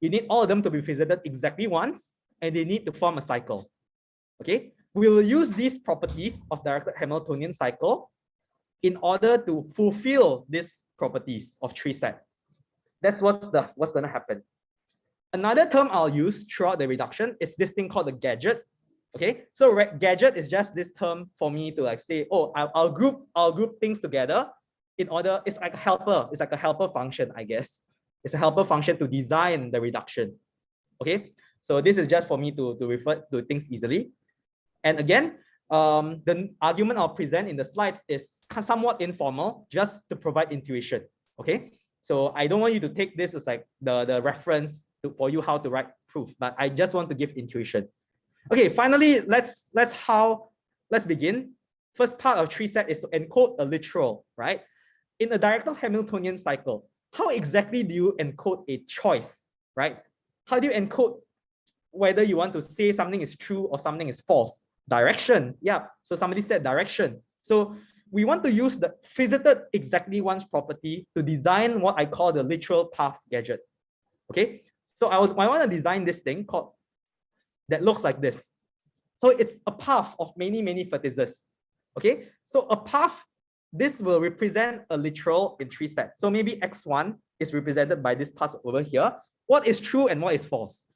You need all of them to be visited exactly once, and they need to form a cycle. Okay, we will use these properties of directed Hamiltonian cycle in order to fulfill these properties of tree set. That's what's going to happen. Another term I'll use throughout the reduction is this thing called the gadget. Okay, so gadget is just this term for me to like say, oh, I'll group things together in order. It's like a helper. It's like a helper function, I guess. It's a helper function to design the reduction. Okay, so this is just for me to refer to things easily. And again, the argument I'll present in the slides is somewhat informal, just to provide intuition. Okay, so I don't want you to take this as like the reference for you how to write proof, but I just want to give intuition. Okay, finally, let's begin. First part of tree set is to encode a literal, right? In a directed Hamiltonian cycle, how exactly do you encode a choice, right? How do you encode whether you want to say something is true or something is false? Direction. Yeah. So somebody said direction. So we want to use the visited exactly once property to design what I call the literal path gadget. Okay. So I want to design this thing called that looks like this. So it's a path of many, many vertices. Okay. So a path, this will represent a literal in three sets. So maybe x1 is represented by this path over here. What is true and what is false?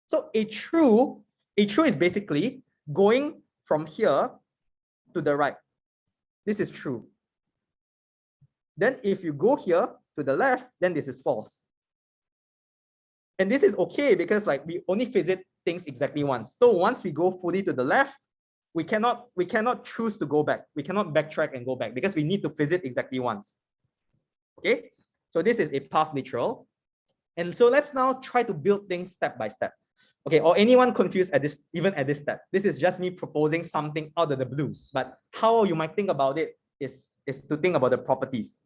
So a true is basically going from here to the right. This is true. Then if you go here to the left, then this is false. And this is okay because like we only visit things exactly once. So once we go fully to the left, we cannot choose to go back. We cannot backtrack and go back because we need to visit exactly once. Okay, so this is a path literal. And so let's now try to build things step by step. Okay, or anyone confused at this, even at this step? This is just me proposing something out of the blue, but how you might think about it is to think about the properties.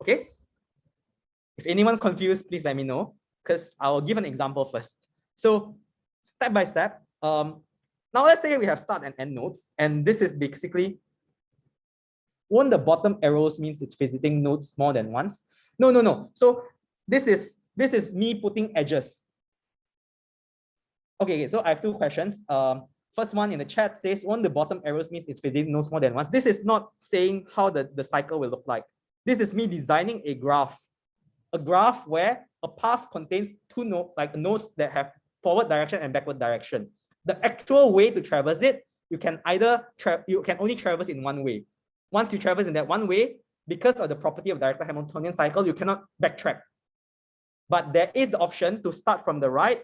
Okay, if anyone confused, please let me know, because I'll give an example first. So step by step, now let's say we have start and end nodes, and this is basically, won't the bottom arrows means it's visiting nodes more than once? No. So this is me putting edges. Okay, so I have two questions. First one in the chat says, won't the bottom arrows means it's visiting nodes more than once? This is not saying how the cycle will look like. This is me designing a graph where a path contains two nodes that have forward direction and backward direction. The actual way to traverse it, you can only traverse in one way. Once you traverse in that one way, because of the property of direct Hamiltonian cycle, you cannot backtrack. But there is the option to start from the right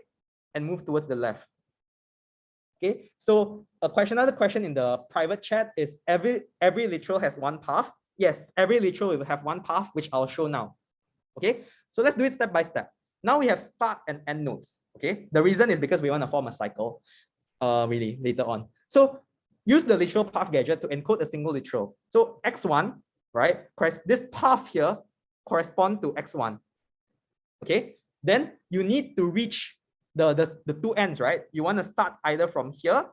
and move towards the left. Okay, so another question in the private chat is every literal has one path. Yes, every literal will have one path, which I'll show now. Okay, so let's do it step by step. Now we have start and end nodes. Okay, the reason is because we want to form a cycle really later on. So use the literal path gadget to encode a single literal. So x1, right? This path here correspond to x1. Okay, then you need to reach the two ends, right? You want to start either from here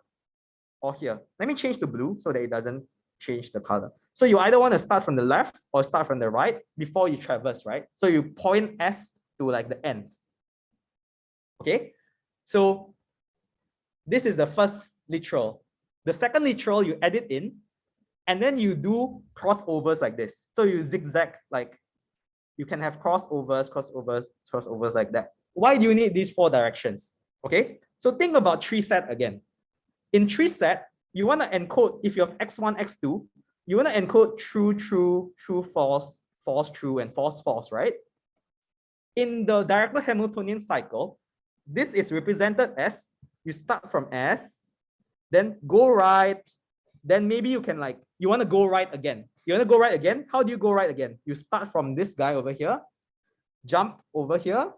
or here. Let me change to blue so that it doesn't change the color. So you either want to start from the left or start from the right before you traverse, right? So you point S to like the ends. Okay, so this is the first literal. The second literal you add it in, and then you do crossovers like this. So you zigzag, like you can have crossovers like that. Why do you need these four directions? Okay, so think about tree set again. In tree set, you want to encode, if you have x1, x2, you want to encode true, true, true, false, false, true, and false, false, right? In the direct Hamiltonian cycle, this is represented as you start from S, then go right, then maybe you can you want to go right again. You want to go right again? How do you go right again? You start from this guy over here, jump over here,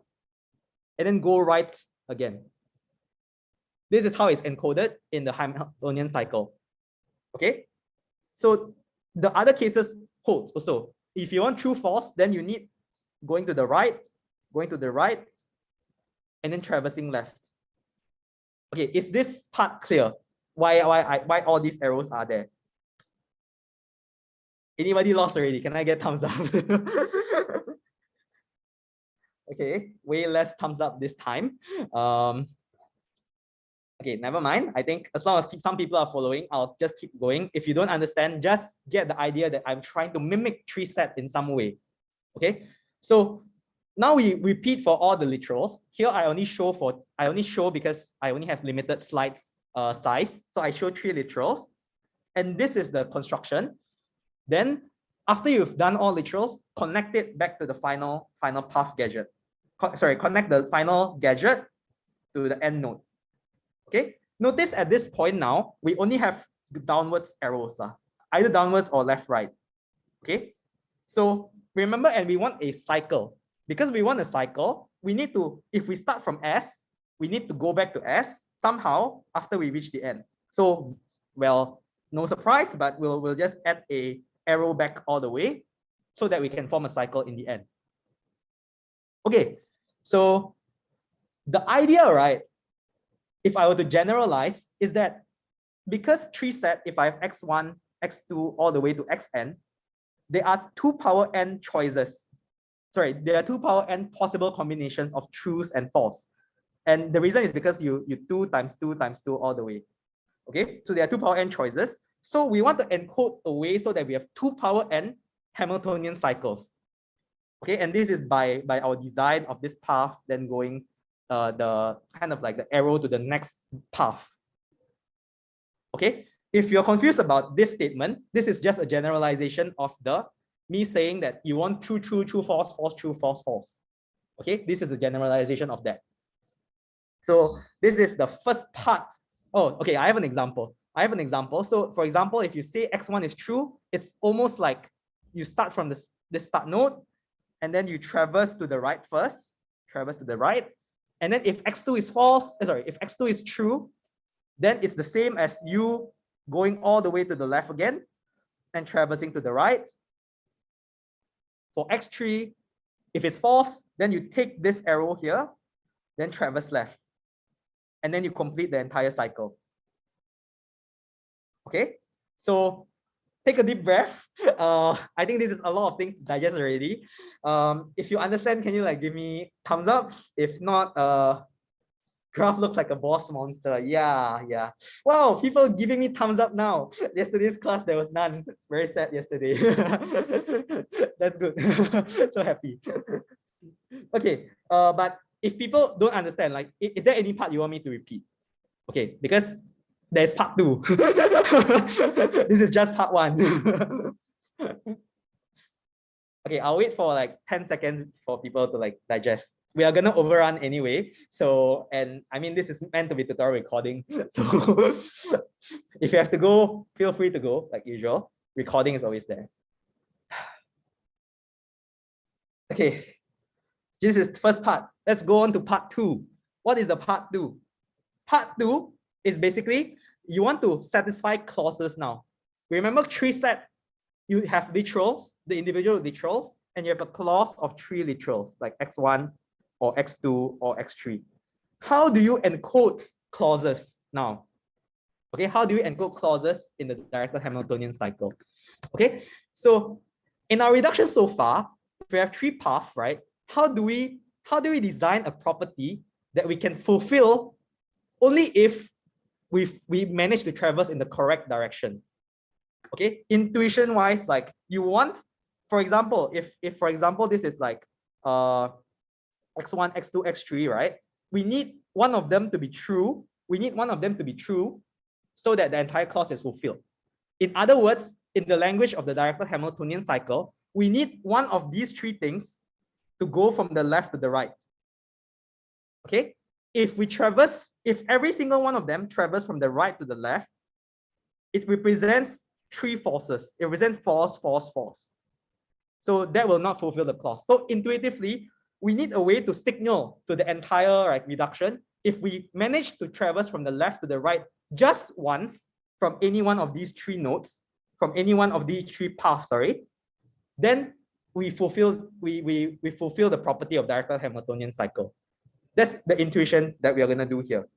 and then go right again. This is how it's encoded in the Hamiltonian cycle. Okay, so the other cases hold also. If you want true false, then you need going to the right, and then traversing left. Okay, is this part clear? Why all these arrows are there? Anybody lost already? Can I get thumbs up? Okay, way less thumbs up this time. Okay, never mind. I think as long as some people are following, I'll just keep going. If you don't understand, just get the idea that I'm trying to mimic tree set in some way. Okay, so now we repeat for all the literals. Here I only show because I only have limited slides size. So I show 3 literals, and this is the construction. Then after you've done all literals, connect it back to the final path gadget. Connect the final gadget to the end node. Okay, notice at this point now, we only have the downwards arrows, either downwards or left, right. Okay, so remember, and we want a cycle. Because we want a cycle, we need to, if we start from S, we need to go back to S somehow after we reach the end. So, well, no surprise, but we'll just add a arrow back all the way so that we can form a cycle in the end. Okay, so the idea, right, if I were to generalize, is that because tree set, if I have x1, x2, all the way to xn, there are 2 power n choices. Sorry, there are 2 power n possible combinations of trues and false. And the reason is because you 2 times 2 times 2 all the way. Okay, so there are 2 power n choices. So we want to encode a way so that we have 2 power n Hamiltonian cycles. Okay, and this is by our design of this path, then going the kind of like the arrow to the next path. Okay, if you're confused about this statement, this is just a generalization of the me saying that you want true, true, true, false, false, true, false, false. Okay, this is a generalization of that. So this is the first part. Oh, okay, I have an example. So for example, if you say x1 is true, it's almost like you start from this start node, and then you traverse to the right first, and then if x2 is false, if x2 is true, then it's the same as you going all the way to the left again and traversing to the right. For x3, if it's false, then you take this arrow here, then traverse left, and then you complete the entire cycle. Okay, so take a deep breath. I think this is a lot of things to digest already. If you understand, can you like give me thumbs ups? If not, graph looks like a boss monster. Yeah. Wow, people giving me thumbs up now. Yesterday's class, there was none. Very sad yesterday. That's good. So happy. Okay, but if people don't understand, like, is there any part you want me to repeat? Okay, because there's part 2. This is just part 1. Okay, I'll wait for like 10 seconds for people to like digest. We are gonna overrun anyway. So, and I mean, this is meant to be tutorial recording. So if you have to go, feel free to go like usual. Recording is always there. Okay, this is the first part. Let's go on to part 2. What is the part 2? Part 2 is basically you want to satisfy clauses now. Remember tree set, you have literals, the individual literals, and you have a clause of 3 literals like x1 or x2 or x3. How do you encode clauses now? Okay, how do you encode clauses in the directed Hamiltonian cycle? Okay, so in our reduction so far, we have 3 paths, right? How do we design a property that we can fulfill only if we manage to traverse in the correct direction? Okay, intuition wise, like you want, for example, if for example this is like x1, x2, x3, right? We need one of them to be true. So that the entire clause is fulfilled. In other words, in the language of the directed Hamiltonian cycle, we need one of these 3 things to go from the left to the right. Okay, if every single one of them traverse from the right to the left, it represents 3 falses. It represents false, false, false. So that will not fulfill the clause. So intuitively, we need a way to signal to the entire reduction. If we manage to traverse from the left to the right just once from any one of these 3 nodes, from any one of these 3 paths, then we fulfill the property of directed Hamiltonian cycle. That's the intuition that we are gonna do here.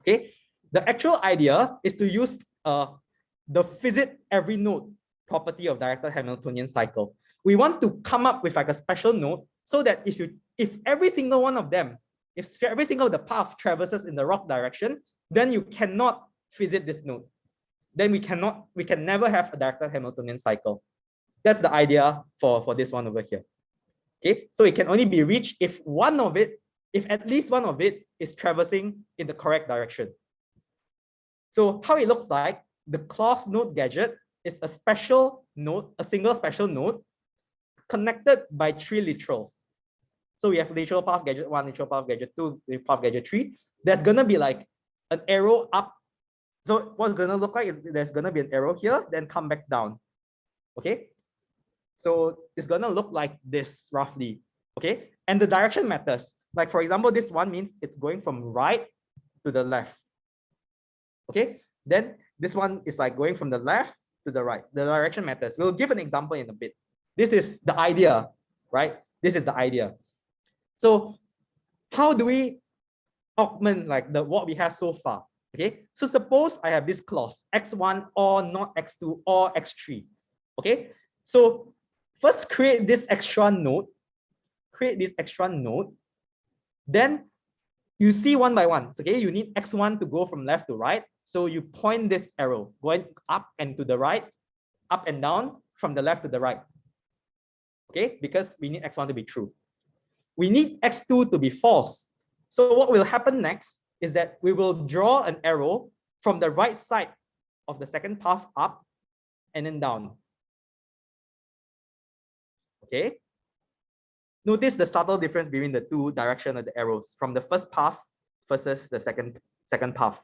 Okay, the actual idea is to use the visit every node property of directed Hamiltonian cycle. We want to come up with like a special node so that if every single one of them, if every single of the path traverses in the wrong direction, then you cannot visit this node. Then we can never have a directed Hamiltonian cycle. That's the idea for this one over here. Okay, so it can only be reached if at least one of it is traversing in the correct direction. So how it looks like, the clause node gadget is a special node, a single special node connected by 3 literals. So we have literal path gadget 1, literal path gadget 2, literal path gadget 3. There's gonna be like an arrow up. So what's gonna look like is there's gonna be an arrow here, then come back down. Okay, so it's gonna look like this roughly. Okay, and the direction matters. Like for example, this one means it's going from right to the left. Okay, then this one is like going from the left to the right. The direction matters. We'll give an example in a bit. This is the idea, right? This is the idea. So how do we augment like what we have so far? Okay, so suppose I have this clause x1 or not x2 or x3. Okay, so first create this extra node, then you see one by one. Okay, you need x1 to go from left to right. So you point this arrow going up and to the right, up and down from the left to the right. Okay, because we need x1 to be true. We need x2 to be false. So what will happen next is that we will draw an arrow from the right side of the second path up and then down. Okay. Notice the subtle difference between the two directions of the arrows from the first path versus the second path.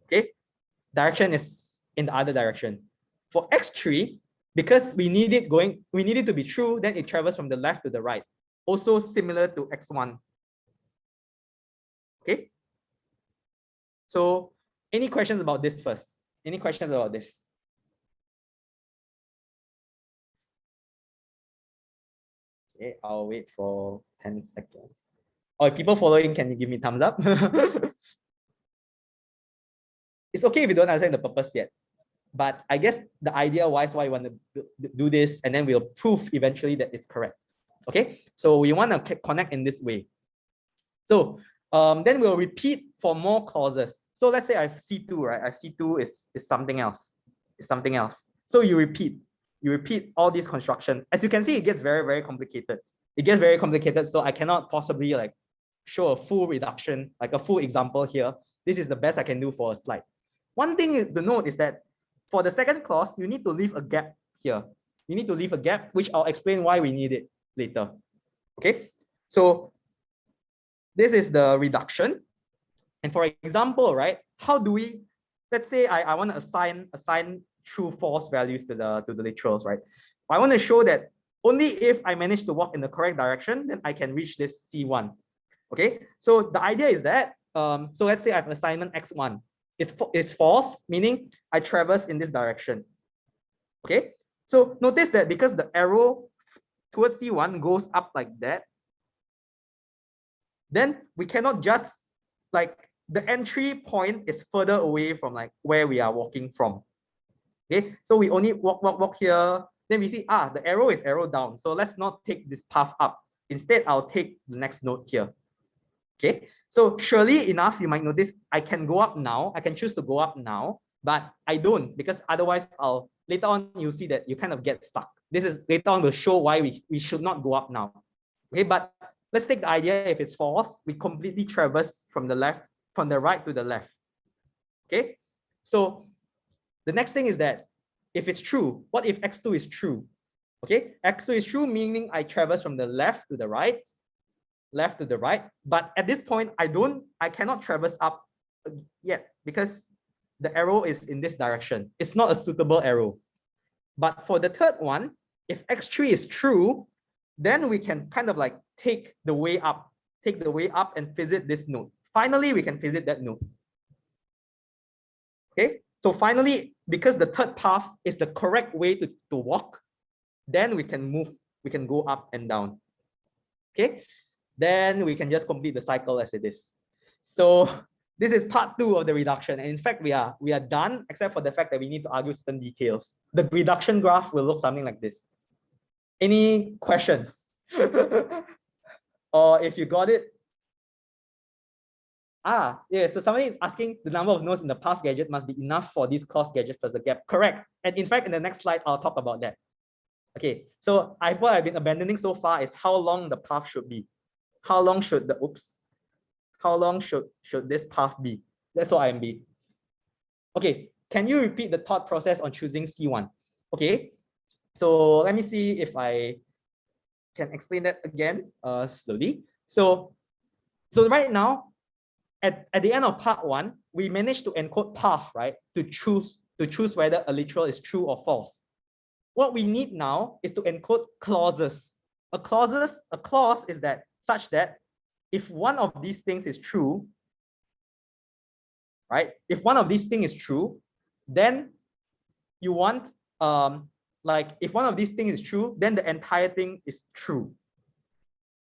Okay. Direction is in the other direction. For x3, because we need it to be true, then it travels from the left to the right. Also similar to x1. Okay. So any questions about this first? Any questions about this? Okay, I'll wait for 10 seconds. Or if people following, can you give me thumbs up? It's okay if you don't understand the purpose yet. But I guess the idea wise why you want to do this, and then we'll prove eventually that it's correct. Okay, so we want to connect in this way. So then we'll repeat for more clauses. So let's say I have C2, right? I have C2 is something else. It's something else. So you repeat all these construction. As you can see, it gets very, very complicated. It gets very complicated. So I cannot possibly like show a full reduction, like a full example here. This is the best I can do for a slide. One thing to note is that for the second clause, you need to leave a gap here. You need to leave a gap, which I'll explain why we need it later. Okay, so this is the reduction. And for example, right, how do we, let's say I want to assign true false values to the literals, right? I want to show that only if I manage to walk in the correct direction, then I can reach this C1. Okay, so the idea is that, so let's say I have assignment X1. It's false, meaning I traverse in this direction. Okay, so notice that because the arrow towards C1 goes up like that, then we cannot just like the entry point is further away from like where we are walking from. Okay, so we only walk here. Then we see the arrow is arrow down. So let's not take this path up. Instead, I'll take the next node here. Okay, so surely enough, you might notice I can go up now. I can choose to go up now, but I don't, because otherwise later on you'll see that you kind of get stuck. This is later on will show why we should not go up now. Okay, but let's take the idea if it's false, we completely traverse from the right to the left. Okay, so the next thing is that if it's true, what if x2 is true? Okay, x2 is true, meaning I traverse from the left to the right, but at this point I cannot traverse up yet because the arrow is in this direction. It's not a suitable arrow. But for the third one, if x3 is true, then we can kind of like take the way up and visit this node. Finally, we can visit that node. Okay, so finally, because the third path is the correct way to walk, then we can go up and down. Okay, then we can just complete the cycle as it is. So this is part 2 of the reduction. And in fact, we are done, except for the fact that we need to argue certain details. The reduction graph will look something like this. Any questions? Or if you got it? Yeah, so somebody is asking the number of nodes in the path gadget must be enough for this clause gadget plus the gap. Correct. And in fact, in the next slide, I'll talk about that. Okay, so what I've been abandoning so far is how long the path should be. How long should this path be? That's what I'm being. Okay, can you repeat the thought process on choosing C1? Okay, so let me see if I can explain that again slowly. So right now, at the end of part 1, we managed to encode path, right? To choose whether a literal is true or false. What we need now is to encode clauses. A clause is that such that if one of these things is true, right? If one of these things is true, then you want like if one of these things is true, then the entire thing is true.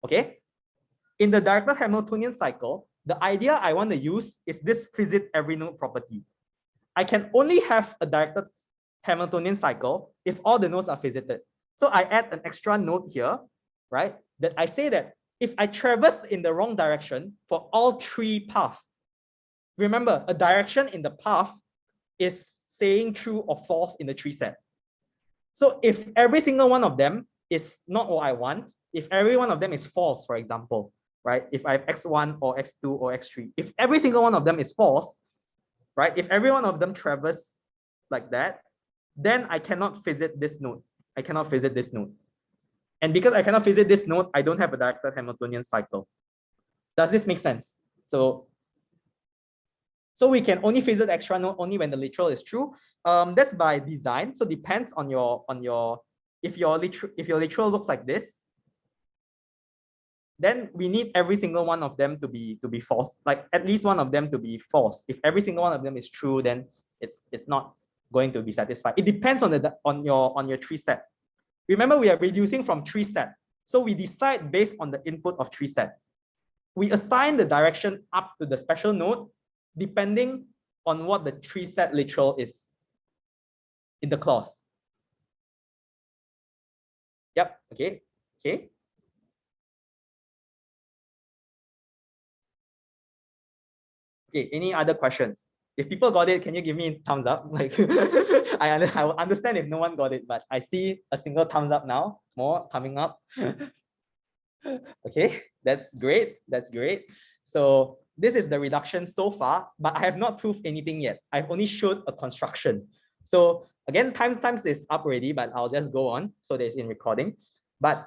Okay? In the directed Hamiltonian cycle, the idea I want to use is this visit every node property. I can only have a directed Hamiltonian cycle if all the nodes are visited. So I add an extra node here, right? That I say that if I traverse in the wrong direction for all three paths, remember a direction in the path is saying true or false in the tree set. So if every single one of them is not what I want, if every one of them is false, for example, right? If I have x1 or x2 or x3, if every single one of them is false, right? If every one of them traverse like that, then I cannot visit this node. I cannot visit this node. And because I cannot visit this node, I don't have a directed Hamiltonian cycle. Does this make sense? So we can only visit the extra node only when the literal is true. That's by design. So depends on your if your literal looks like this, then we need every single one of them to be false. Like at least one of them to be false. If every single one of them is true, then it's not going to be satisfied. It depends on your tree set. Remember, we are reducing from tree set. So we decide based on the input of tree set. We assign the direction up to the special node depending on what the tree set literal is in the clause. Yep, okay. Okay, any other questions? If people got it, can you give me a thumbs up? Like I will understand if no one got it, but I see a single thumbs up now, more coming up. Okay, that's great. That's great. So this is the reduction so far, but I have not proved anything yet. I've only showed a construction. So again, times is up already, but I'll just go on so that it's in recording. But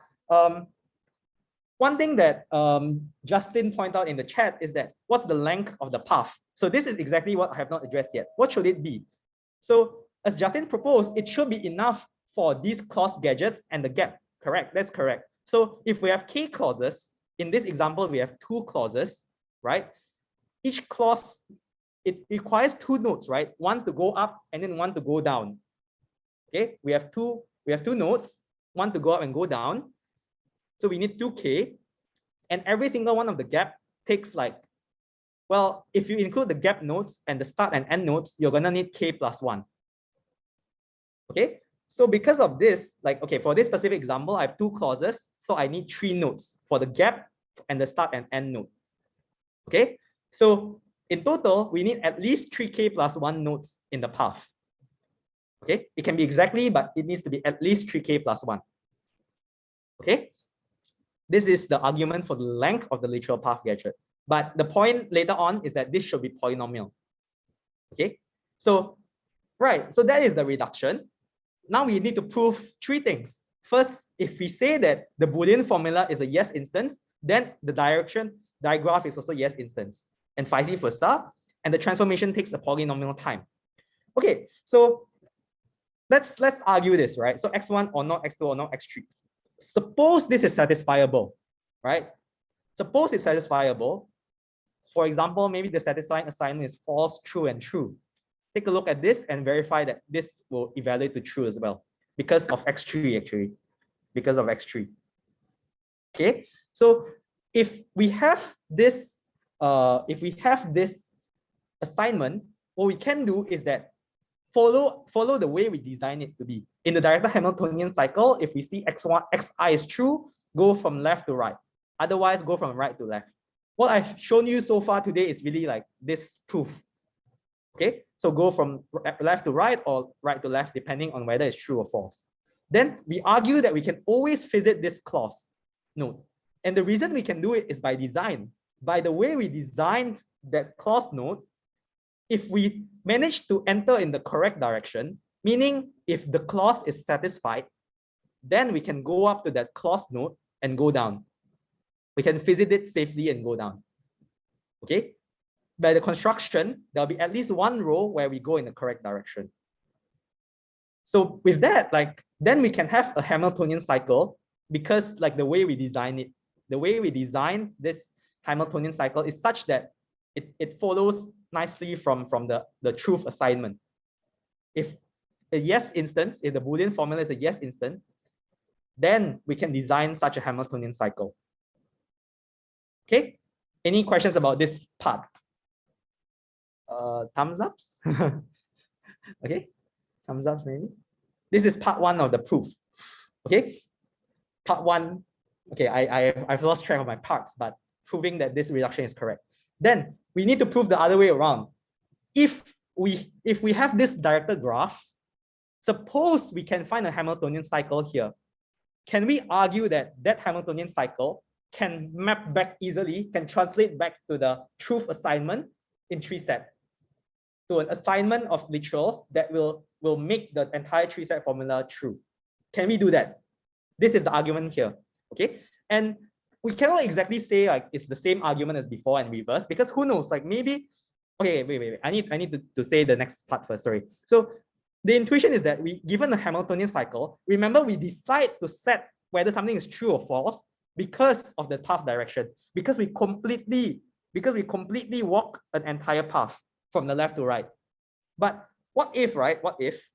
one thing that Justin pointed out in the chat is that what's the length of the path? So this is exactly what I have not addressed yet. What should it be? So as Justin proposed, it should be enough for these clause gadgets and the gap. Correct, that's correct. So if we have k clauses, in this example, we have 2 clauses, right? Each clause, it requires 2 nodes, right? One to go up and then one to go down. Okay, we have two nodes, one to go up and go down. So we need 2k, and every single one of the gap takes like, well, if you include the gap nodes and the start and end nodes, you're gonna need k plus 1. Okay, so because of this, like, okay, for this specific example, I have 2 clauses, so I need 3 nodes for the gap and the start and end node. Okay, so in total, we need at least 3k plus 1 nodes in the path. Okay, it can be exactly, but it needs to be at least 3k plus 1. Okay, this is the argument for the length of the literal path gadget. But the point later on is that this should be polynomial. Okay, so right, so that is the reduction. Now we need to prove 3 things. First, if we say that the Boolean formula is a yes instance, then the digraph is also yes instance, and vice versa. And the transformation takes a polynomial time. Okay, so let's argue this, right? So x1 or not x2 or not x3. Suppose this is satisfiable, right? Suppose it's satisfiable. For example, maybe the satisfying assignment is false, true, and true. Take a look at this and verify that this will evaluate to true as well because of x3 actually, because of x3. Okay, so if we have this assignment, what we can do is that follow the way we design it to be. In the directed Hamiltonian cycle, if we see xi is true, go from left to right. Otherwise, go from right to left. What I've shown you so far today is really like this proof. Okay, so go from left to right or right to left, depending on whether it's true or false. Then we argue that we can always visit this clause node. And the reason we can do it is by design. By the way we designed that clause node, if we manage to enter in the correct direction, meaning if the clause is satisfied, then we can go up to that clause node and go down. We can visit it safely and go down. Okay, by the construction, there'll be at least one row where we go in the correct direction. So with that, like, then we can have a Hamiltonian cycle because like the way we design it, the way we design this Hamiltonian cycle is such that it follows nicely from the truth assignment. If a yes instance, if the Boolean formula is a yes instance, then we can design such a Hamiltonian cycle. Okay, Any questions about this part? Thumbs ups? Okay, thumbs ups maybe. This is part one of the proof. Okay, part one. Okay, I've lost track of my parts, but proving that this reduction is correct. Then we need to prove the other way around. If we have this directed graph, suppose we can find a Hamiltonian cycle here. Can we argue that that Hamiltonian cycle can map back easily, can translate back to the truth assignment in tree set, to an assignment of literals that will make the entire tree set formula true? Can we do that? This is the argument here. Okay, and we cannot exactly say like it's the same argument as before and reverse, because who knows, like maybe, okay, wait. I need to say the next part first, sorry. So the intuition is that we, given a Hamiltonian cycle, remember we decide to set whether something is true or false because of the path direction, because we completely walk an entire path from the left to right. But what if, right? What if,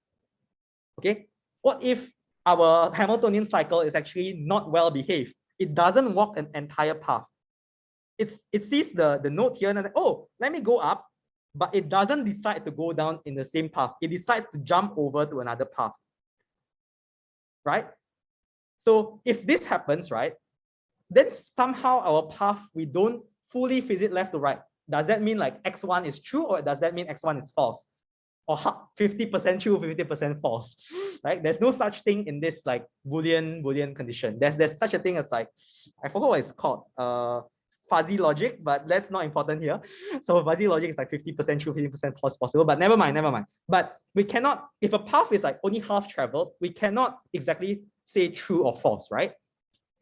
okay, what if our Hamiltonian cycle is actually not well behaved? It doesn't walk an entire path. It sees the node here and then, oh, let me go up, but it doesn't decide to go down in the same path. It decides to jump over to another path, right? So if this happens, right, then somehow our path, we don't fully visit left to right. Does that mean like x1 is true, or does that mean x1 is false? Or 50% true, 50% false, right? There's no such thing in this like Boolean condition. There's such a thing as like, I forgot what it's called, fuzzy logic, but that's not important here. So fuzzy logic is like 50% true, 50% false possible, but never mind. But we cannot, if a path is like only half traveled, we cannot exactly say true or false, right?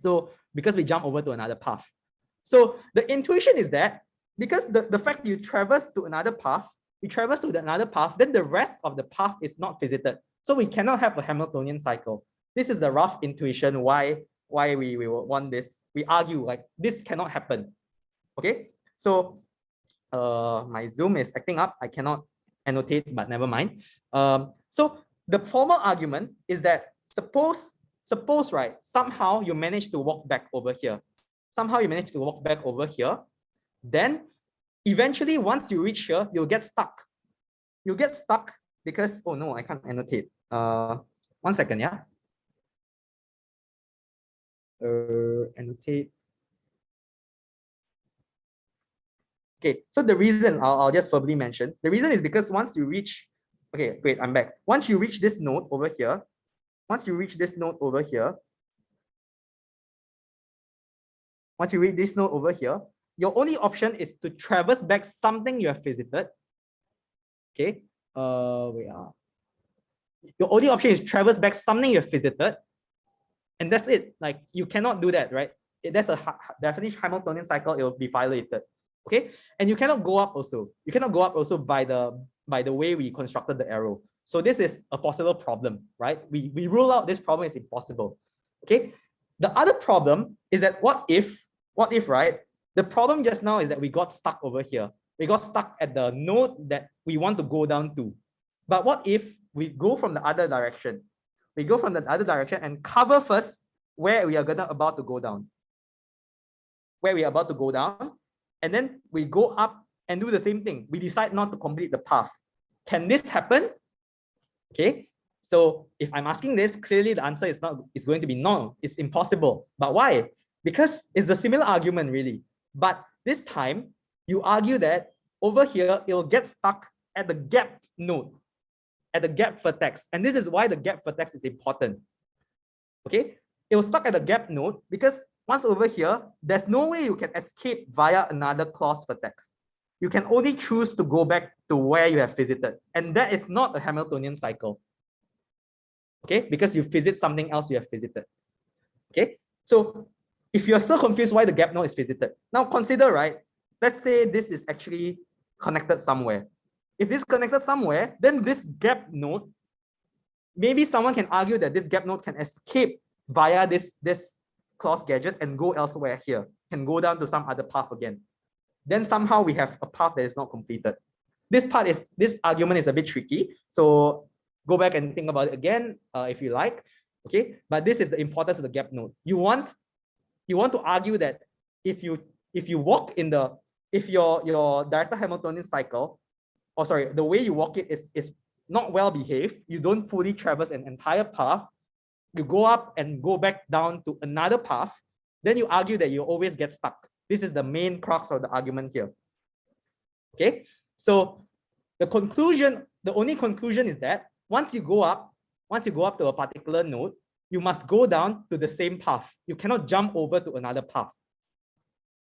So because we jump over to another path. So the intuition is that because the fact you traverse to another path, then the rest of the path is not visited. So we cannot have a Hamiltonian cycle. This is the rough intuition why we want this. We argue like this cannot happen. Okay, so my Zoom is acting up. I cannot annotate, but never mind. So the formal argument is that suppose right, somehow you manage to walk back over here. Then eventually, once you reach here, you'll get stuck. Because, oh no, I can't annotate. 1 second, yeah. Annotate. Okay, so the reason I'll just verbally mention, the reason is because once you reach, okay, wait, I'm back. Once you reach this node over here, your only option is to traverse back something you have visited. Okay, your only option is traverse back something you have visited, and that's it. Like you cannot do that, right? That's a definition Hamiltonian cycle. It will be violated. Okay, and you cannot go up also. By the way we constructed the arrow. So this is a possible problem, right? We rule out this problem is impossible. Okay, the other problem is that what if, right? The problem just now is that we got stuck over here. We got stuck at the node that we want to go down to. But what if we go from the other direction? And cover first where we are about to go down. And then we go up and do the same thing. We decide not to complete the path. Can this happen? Okay. So if I'm asking this, clearly the answer is going to be no. It's impossible. But why? Because it's the similar argument really. But this time you argue that over here it will get stuck at the gap node, at the gap vertex. And this is why the gap vertex is important. Okay. It was stuck at the gap node because once over here, there's no way you can escape via another clause vertex. You can only choose to go back to where you have visited. And that is not a Hamiltonian cycle. Okay, because you visit something else you have visited. Okay, so if you're still confused why the gap node is visited, now consider, right? Let's say this is actually connected somewhere. If this is connected somewhere, then this gap node, maybe someone can argue that this gap node can escape via this clause gadget and go elsewhere here, can go down to some other path again. Then somehow we have a path that is not completed. This argument is a bit tricky. So go back and think about it again if you like. Okay, but this is the importance of the gap node. You want to argue that if if you walk in the, if your director Hamiltonian cycle, or sorry, the way you walk it is not well behaved, you don't fully traverse an entire path, you go up and go back down to another path, then you argue that you always get stuck. This is the main crux of the argument here. Okay, so the conclusion, the only conclusion is that once you go up to a particular node, you must go down to the same path. You cannot jump over to another path.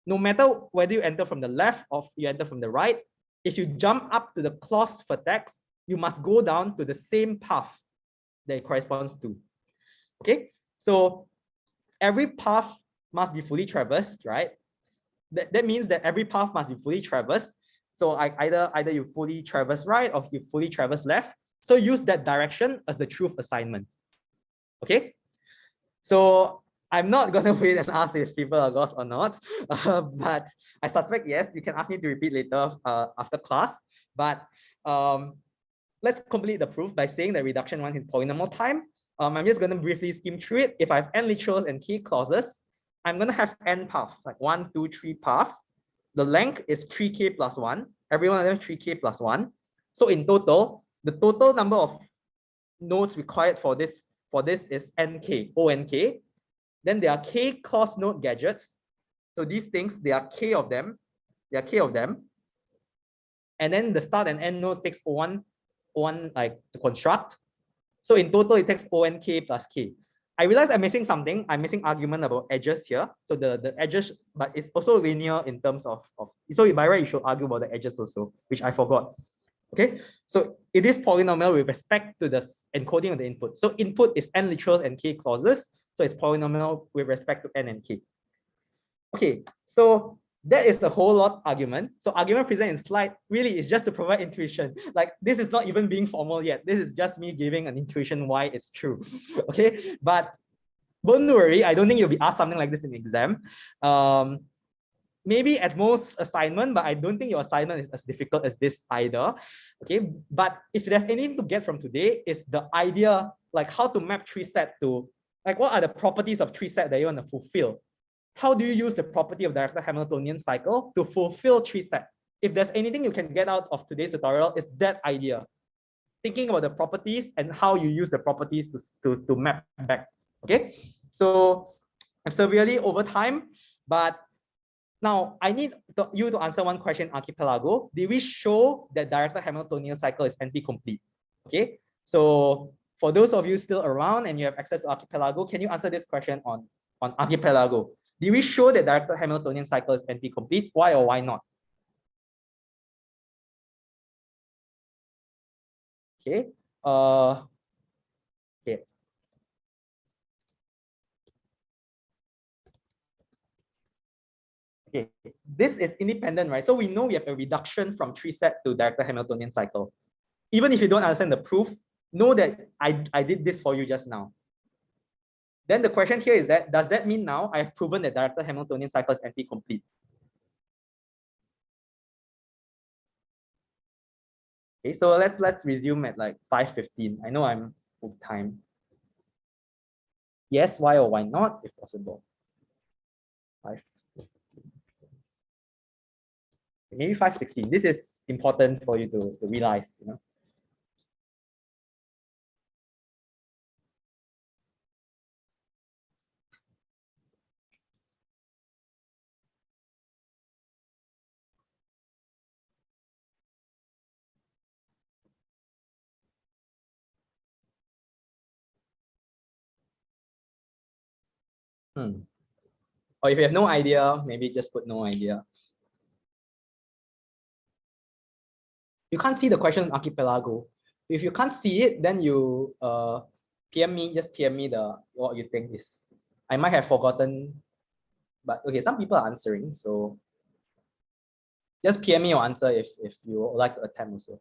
No matter whether you enter from the left or you enter from the right, if you jump up to the closed vertex, you must go down to the same path that it corresponds to. Okay, so every path must be fully traversed, right? That means that every path must be fully traversed. So either you fully traverse right or you fully traverse left. So use that direction as the truth assignment. Okay, so I'm not going to wait and ask if people are lost or not, but I suspect yes. You can ask me to repeat later after class. But let's complete the proof by saying that reduction 1 is polynomial time. I'm just going to briefly skim through it. If I have n literals and k clauses, I'm going to have n paths, like 1, 2, 3 paths. The length is 3k plus 1. Every one of them 3k plus 1. So in total, the total number of nodes required for this is nk, onk. Then there are k cross node gadgets. So these things, there are k of them. There are k of them. And then the start and end node takes O1 like to construct. So in total, it takes onk plus k. I realize I'm missing something. I'm missing argument about edges here. So the edges, but it's also linear in terms of so by right, you should argue about the edges also, which I forgot. Okay, so it is polynomial with respect to the encoding of the input. So input is n literals and k clauses. So it's polynomial with respect to n and k. Okay, so that is the whole lot argument. So argument present in slide really is just to provide intuition. Like this is not even being formal yet. This is just me giving an intuition why it's true. Okay, but don't worry. I don't think you'll be asked something like this in the exam. Maybe at most assignment, but I don't think your assignment is as difficult as this either. Okay, but if there's anything to get from today, is the idea like how to map tree set to like what are the properties of tree set that you want to fulfill. How do you use the property of directed Hamiltonian cycle to fulfill tree set? If there's anything you can get out of today's tutorial, it's that idea. Thinking about the properties and how you use the properties to map back. Okay, so I'm severely over time, but now I need you to answer one question, Archipelago. Did we show that directed Hamiltonian cycle is NP-complete? Okay, so for those of you still around and you have access to Archipelago, can you answer this question on Archipelago? Did we show that directed Hamiltonian cycle is NP-complete? Why or why not? Okay. Okay. Okay. This is independent, right? So we know we have a reduction from tree set to directed Hamiltonian cycle. Even if you don't understand the proof, know that I did this for you just now. Then the question here is that, does that mean now I have proven that directed Hamiltonian cycle is NP-complete? Okay, so let's resume at like 5:15. I know I'm full time. Yes, why or why not, if possible. 5:15. Maybe 5:16. This is important for you to realize, you know. Or if you have no idea, maybe just put no idea. You can't see the question in Archipelago. If you can't see it, then you PM me, just PM me what you think is. I might have forgotten, but okay, some people are answering, so just PM me your answer if you would like to attempt also.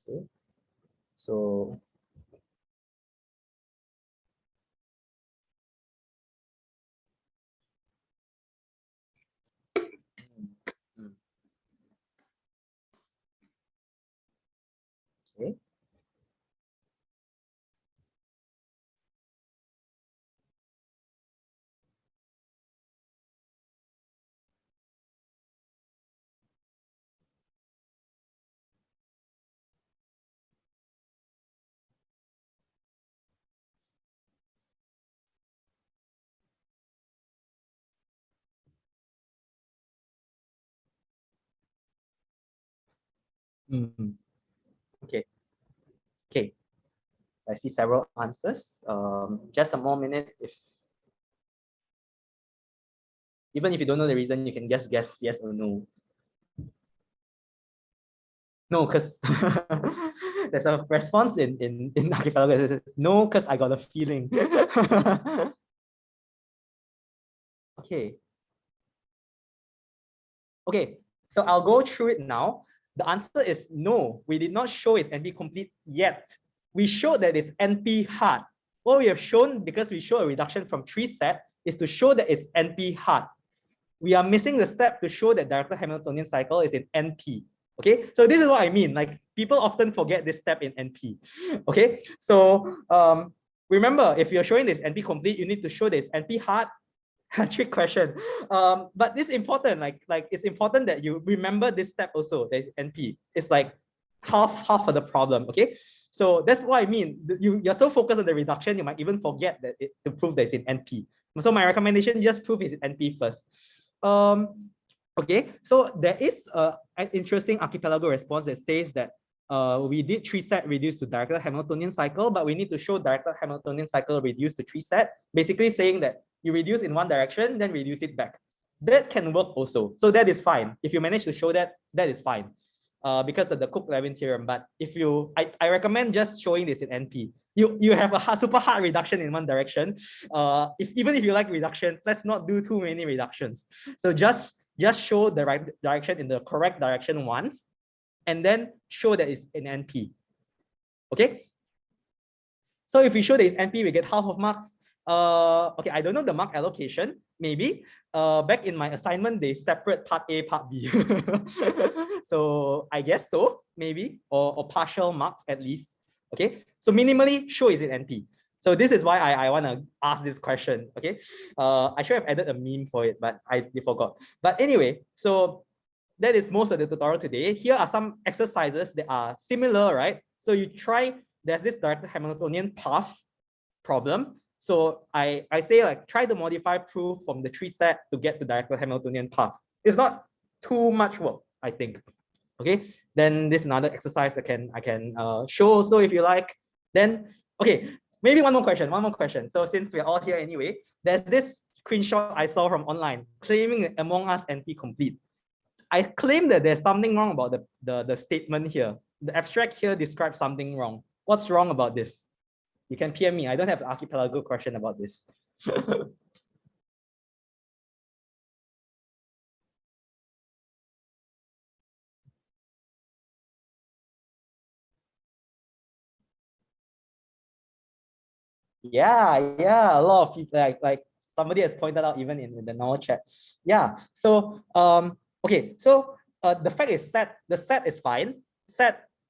Okay, so okay. Okay. Okay. I see several answers. Just a more minute. Even if you don't know the reason, you can just guess yes or no. No, because there's a response in archipelago. It says, no, because I got a feeling. Okay. Okay, so I'll go through it now. The answer is no, we did not show it's NP complete yet. We showed that it's NP hard. What we have shown, because we show a reduction from 3 set, is to show that it's NP hard. We are missing the step to show that direct Hamiltonian cycle is in NP. Okay, so this is what I mean. Like, people often forget this step in NP. Okay, so remember, if you're showing this NP complete, you need to show that it's NP hard. Trick question. But this is important. Like it's important that you remember this step also. There's NP. It's like half of the problem. Okay, so that's what I mean. You're so focused on the reduction, you might even forget that to prove that it's in NP. So my recommendation, just prove it's in NP first. Okay, so there is an interesting archipelago response that says that we did 3 set reduced to direct Hamiltonian cycle, but we need to show direct Hamiltonian cycle reduced to 3 set, basically saying that you reduce in one direction, then reduce it back. That can work also. So that is fine. If you manage to show that, that is fine. Because of the Cook-Levin theorem. But if I recommend just showing this in NP. You have a super hard reduction in one direction. Even if you like reductions, let's not do too many reductions. So just show the right direction in the correct direction once, and then show that it's in NP. Okay. So if we show that it's NP, we get half of marks. Okay, I don't know the mark allocation. Maybe back in my assignment, they separate part A, part B. So I guess so, maybe, or partial marks at least. Okay, so minimally, show is in NP. So this is why I want to ask this question. Okay, I should have added a meme for it, but I forgot. But anyway, so that is most of the tutorial today. Here are some exercises that are similar, right? So you try. There's this direct Hamiltonian path problem. So I say, like, try to modify proof from the 3 set to get to direct Hamiltonian path. It's not too much work, I think. Okay, then this is another exercise I can show also if you like. Then, okay, maybe one more question. So since we're all here anyway, there's this screenshot I saw from online claiming that Among Us NP complete. I claim that there's something wrong about the statement here. The abstract here describes something wrong. What's wrong about this? You can PM me. I don't have an archipelago question about this. Yeah, a lot of people, like somebody has pointed out even in the normal chat. Yeah. So okay. So the fact is the set is fine.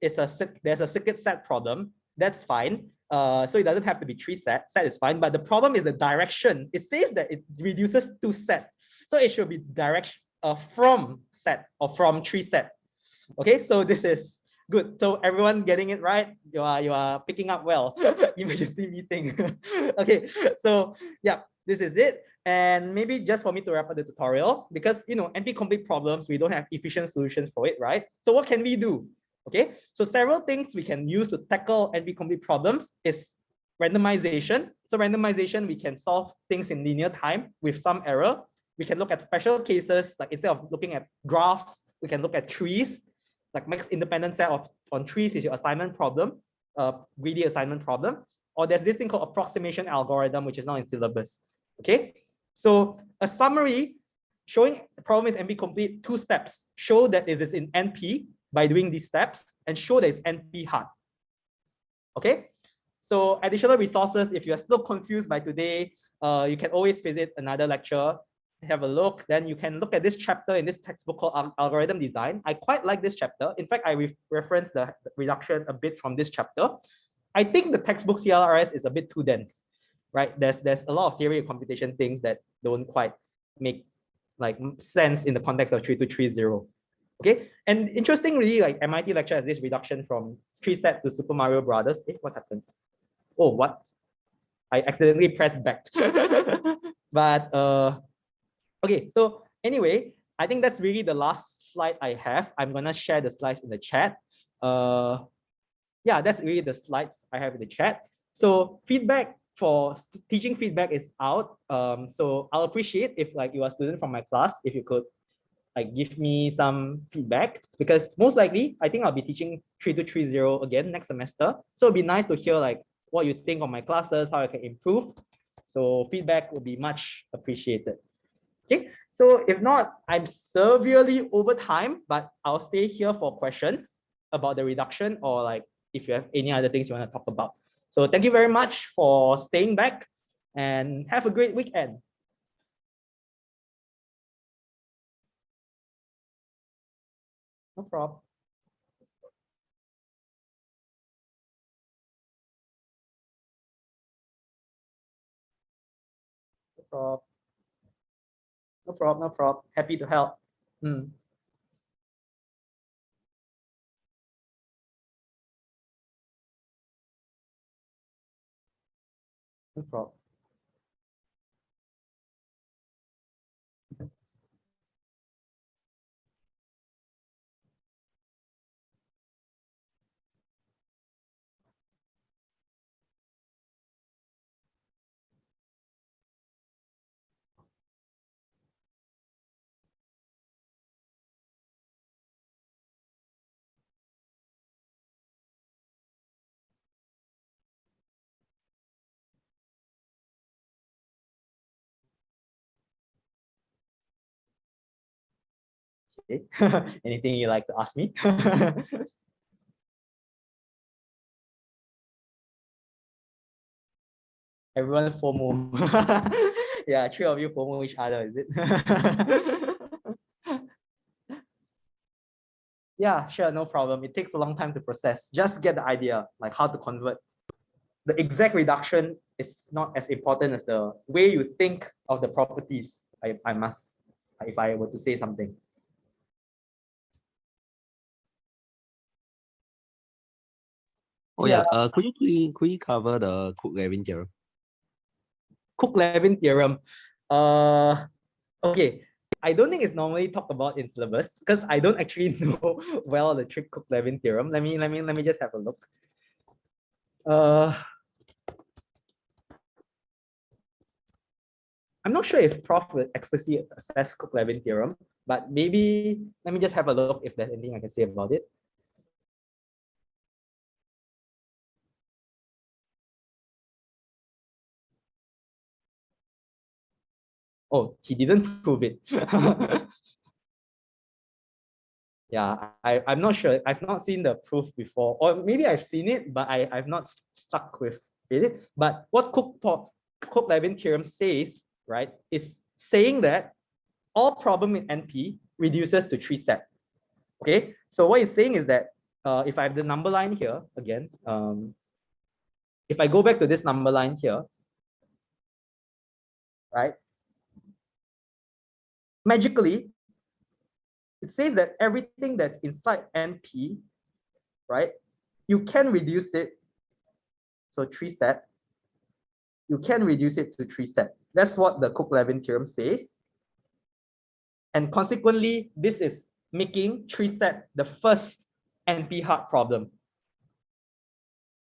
There's a circuit set problem. That's fine. So it doesn't have to be 3 set. Set is fine. But the problem is the direction. It says that it reduces to set. So it should be direction from set or from 3 set. Okay. So this is good. So everyone getting it right? You are picking up well. Emergency meeting. Okay. So yeah, this is it. And maybe just for me to wrap up the tutorial, because NP-complete problems, we don't have efficient solutions for it, right? So what can we do? Okay, so several things we can use to tackle NP-complete problems is randomization. So randomization, we can solve things in linear time with some error. We can look at special cases, like instead of looking at graphs, we can look at trees. Like max independent set on trees is your assignment problem, greedy assignment problem. Or there's this thing called approximation algorithm, which is now in syllabus. Okay, so a summary showing the problem is NP-complete, 2 steps. Show that it is in NP by doing these steps, and show that it's NP hard. Okay, so additional resources, if you're still confused by today, you can always visit another lecture, have a look. Then you can look at this chapter in this textbook called Algorithm Design. I quite like this chapter. In fact, I referenced the reduction a bit from this chapter. I think the textbook CLRS is a bit too dense, right? There's a lot of theory and computation things that don't quite make like sense in the context of 3230. Okay, and interestingly, like MIT lecture has this reduction from 3 set to Super Mario Brothers. What happened? Oh, what? I accidentally pressed back. But okay, so anyway, I think that's really the last slide I have. I'm gonna share the slides in the chat. Yeah, that's really the slides I have in the chat. So feedback for teaching feedback is out. So I'll appreciate if like you are a student from my class, if you could like give me some feedback, because most likely I think I'll be teaching 3230 again next semester. So it'd be nice to hear like what you think of my classes, how I can improve. So feedback will be much appreciated. Okay, so if not, I'm severely over time, but I'll stay here for questions about the reduction, or like if you have any other things you want to talk about. So thank you very much for staying back and have a great weekend. No problem. No problem. No problem. No problem. Happy to help. Mm, no problem. Okay. Anything you like to ask me? Everyone FOMO. Yeah, three of you FOMO each other, is it? Yeah, sure, no problem. It takes a long time to process. Just get the idea, like how to convert. The exact reduction is not as important as the way you think of the properties. I must, if I were to say something. Oh yeah, could you cover the Cook-Levin theorem? Cook-Levin theorem. Okay. I don't think it's normally talked about in syllabus because I don't actually know well the trick Cook-Levin theorem. Let me just have a look. I'm not sure if Prof will explicitly assess Cook-Levin theorem, but maybe let me just have a look if there's anything I can say about it. Oh, he didn't prove it. Yeah, I'm not sure. I've not seen the proof before, or maybe I've seen it, but I've not stuck with it. But what Cook-Levin theorem says, right, is saying that all problem in NP reduces to 3 set. Okay, so what it's saying is that if I have the number line here again, if I go back to this number line here, right, magically, it says that everything that's inside NP, right, you can reduce it. So 3 set, you can reduce it to 3 set. That's what the Cook-Levin theorem says. And consequently, this is making 3 set the first NP hard problem.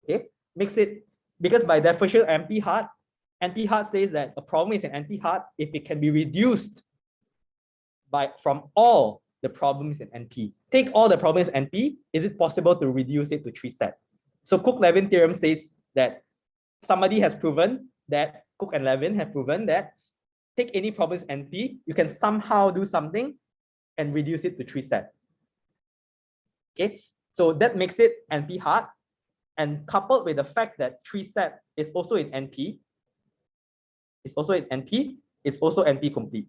Okay, makes it, because by definition NP hard says that a problem is an NP hard if it can be reduced from all the problems in NP. Take all the problems in NP, is it possible to reduce it to 3 set? So Cook-Levin theorem says that somebody has proven that, Cook and Levin have proven that take any problems NP, you can somehow do something and reduce it to 3 set. Okay, so that makes it NP hard, and coupled with the fact that 3 set is also in NP, it's also NP complete.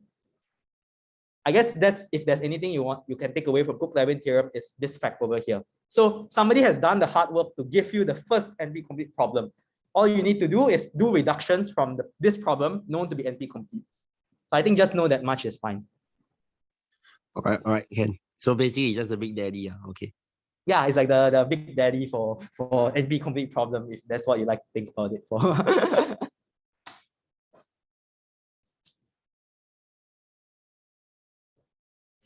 I guess that's, if there's anything you can take away from Cook-Levin theorem, is this fact over here. So somebody has done the hard work to give you the first NP complete problem. All you need to do is do reductions from this problem known to be NP complete. So I think just know that much is fine. All right, Ken. So basically, it's just a big daddy. Okay. Yeah, it's like the big daddy for NP complete problem, if that's what you like to think about it for.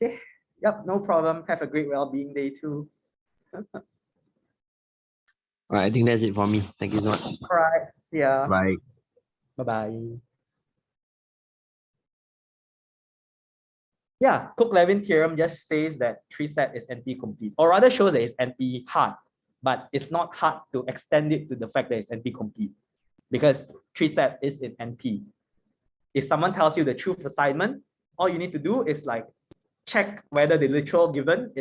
Okay. Yep, no problem. Have a great well-being day too. All right, I think that's it for me. Thank you so much. All right. See ya. Bye. Bye-bye. Yeah, Cook-Levin theorem just says that 3-set is NP-complete, or rather shows that it's NP-hard, but it's not hard to extend it to the fact that it's NP-complete because 3-set is in NP. If someone tells you the truth assignment, all you need to do is like check whether the literal given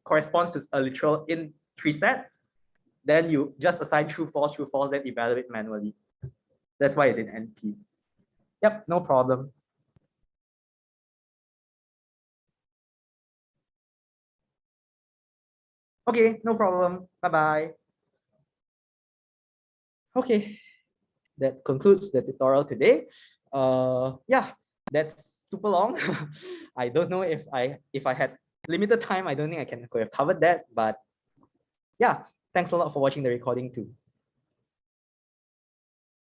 corresponds to a literal in 3-set. Then you just assign true, false, then evaluate manually. That's why it's in NP. Yep, no problem. Okay, no problem. Bye-bye. Okay, that concludes the tutorial today. Yeah, that's super long. I don't know if I had limited time, I don't think I could have covered that, but yeah, thanks a lot for watching the recording too.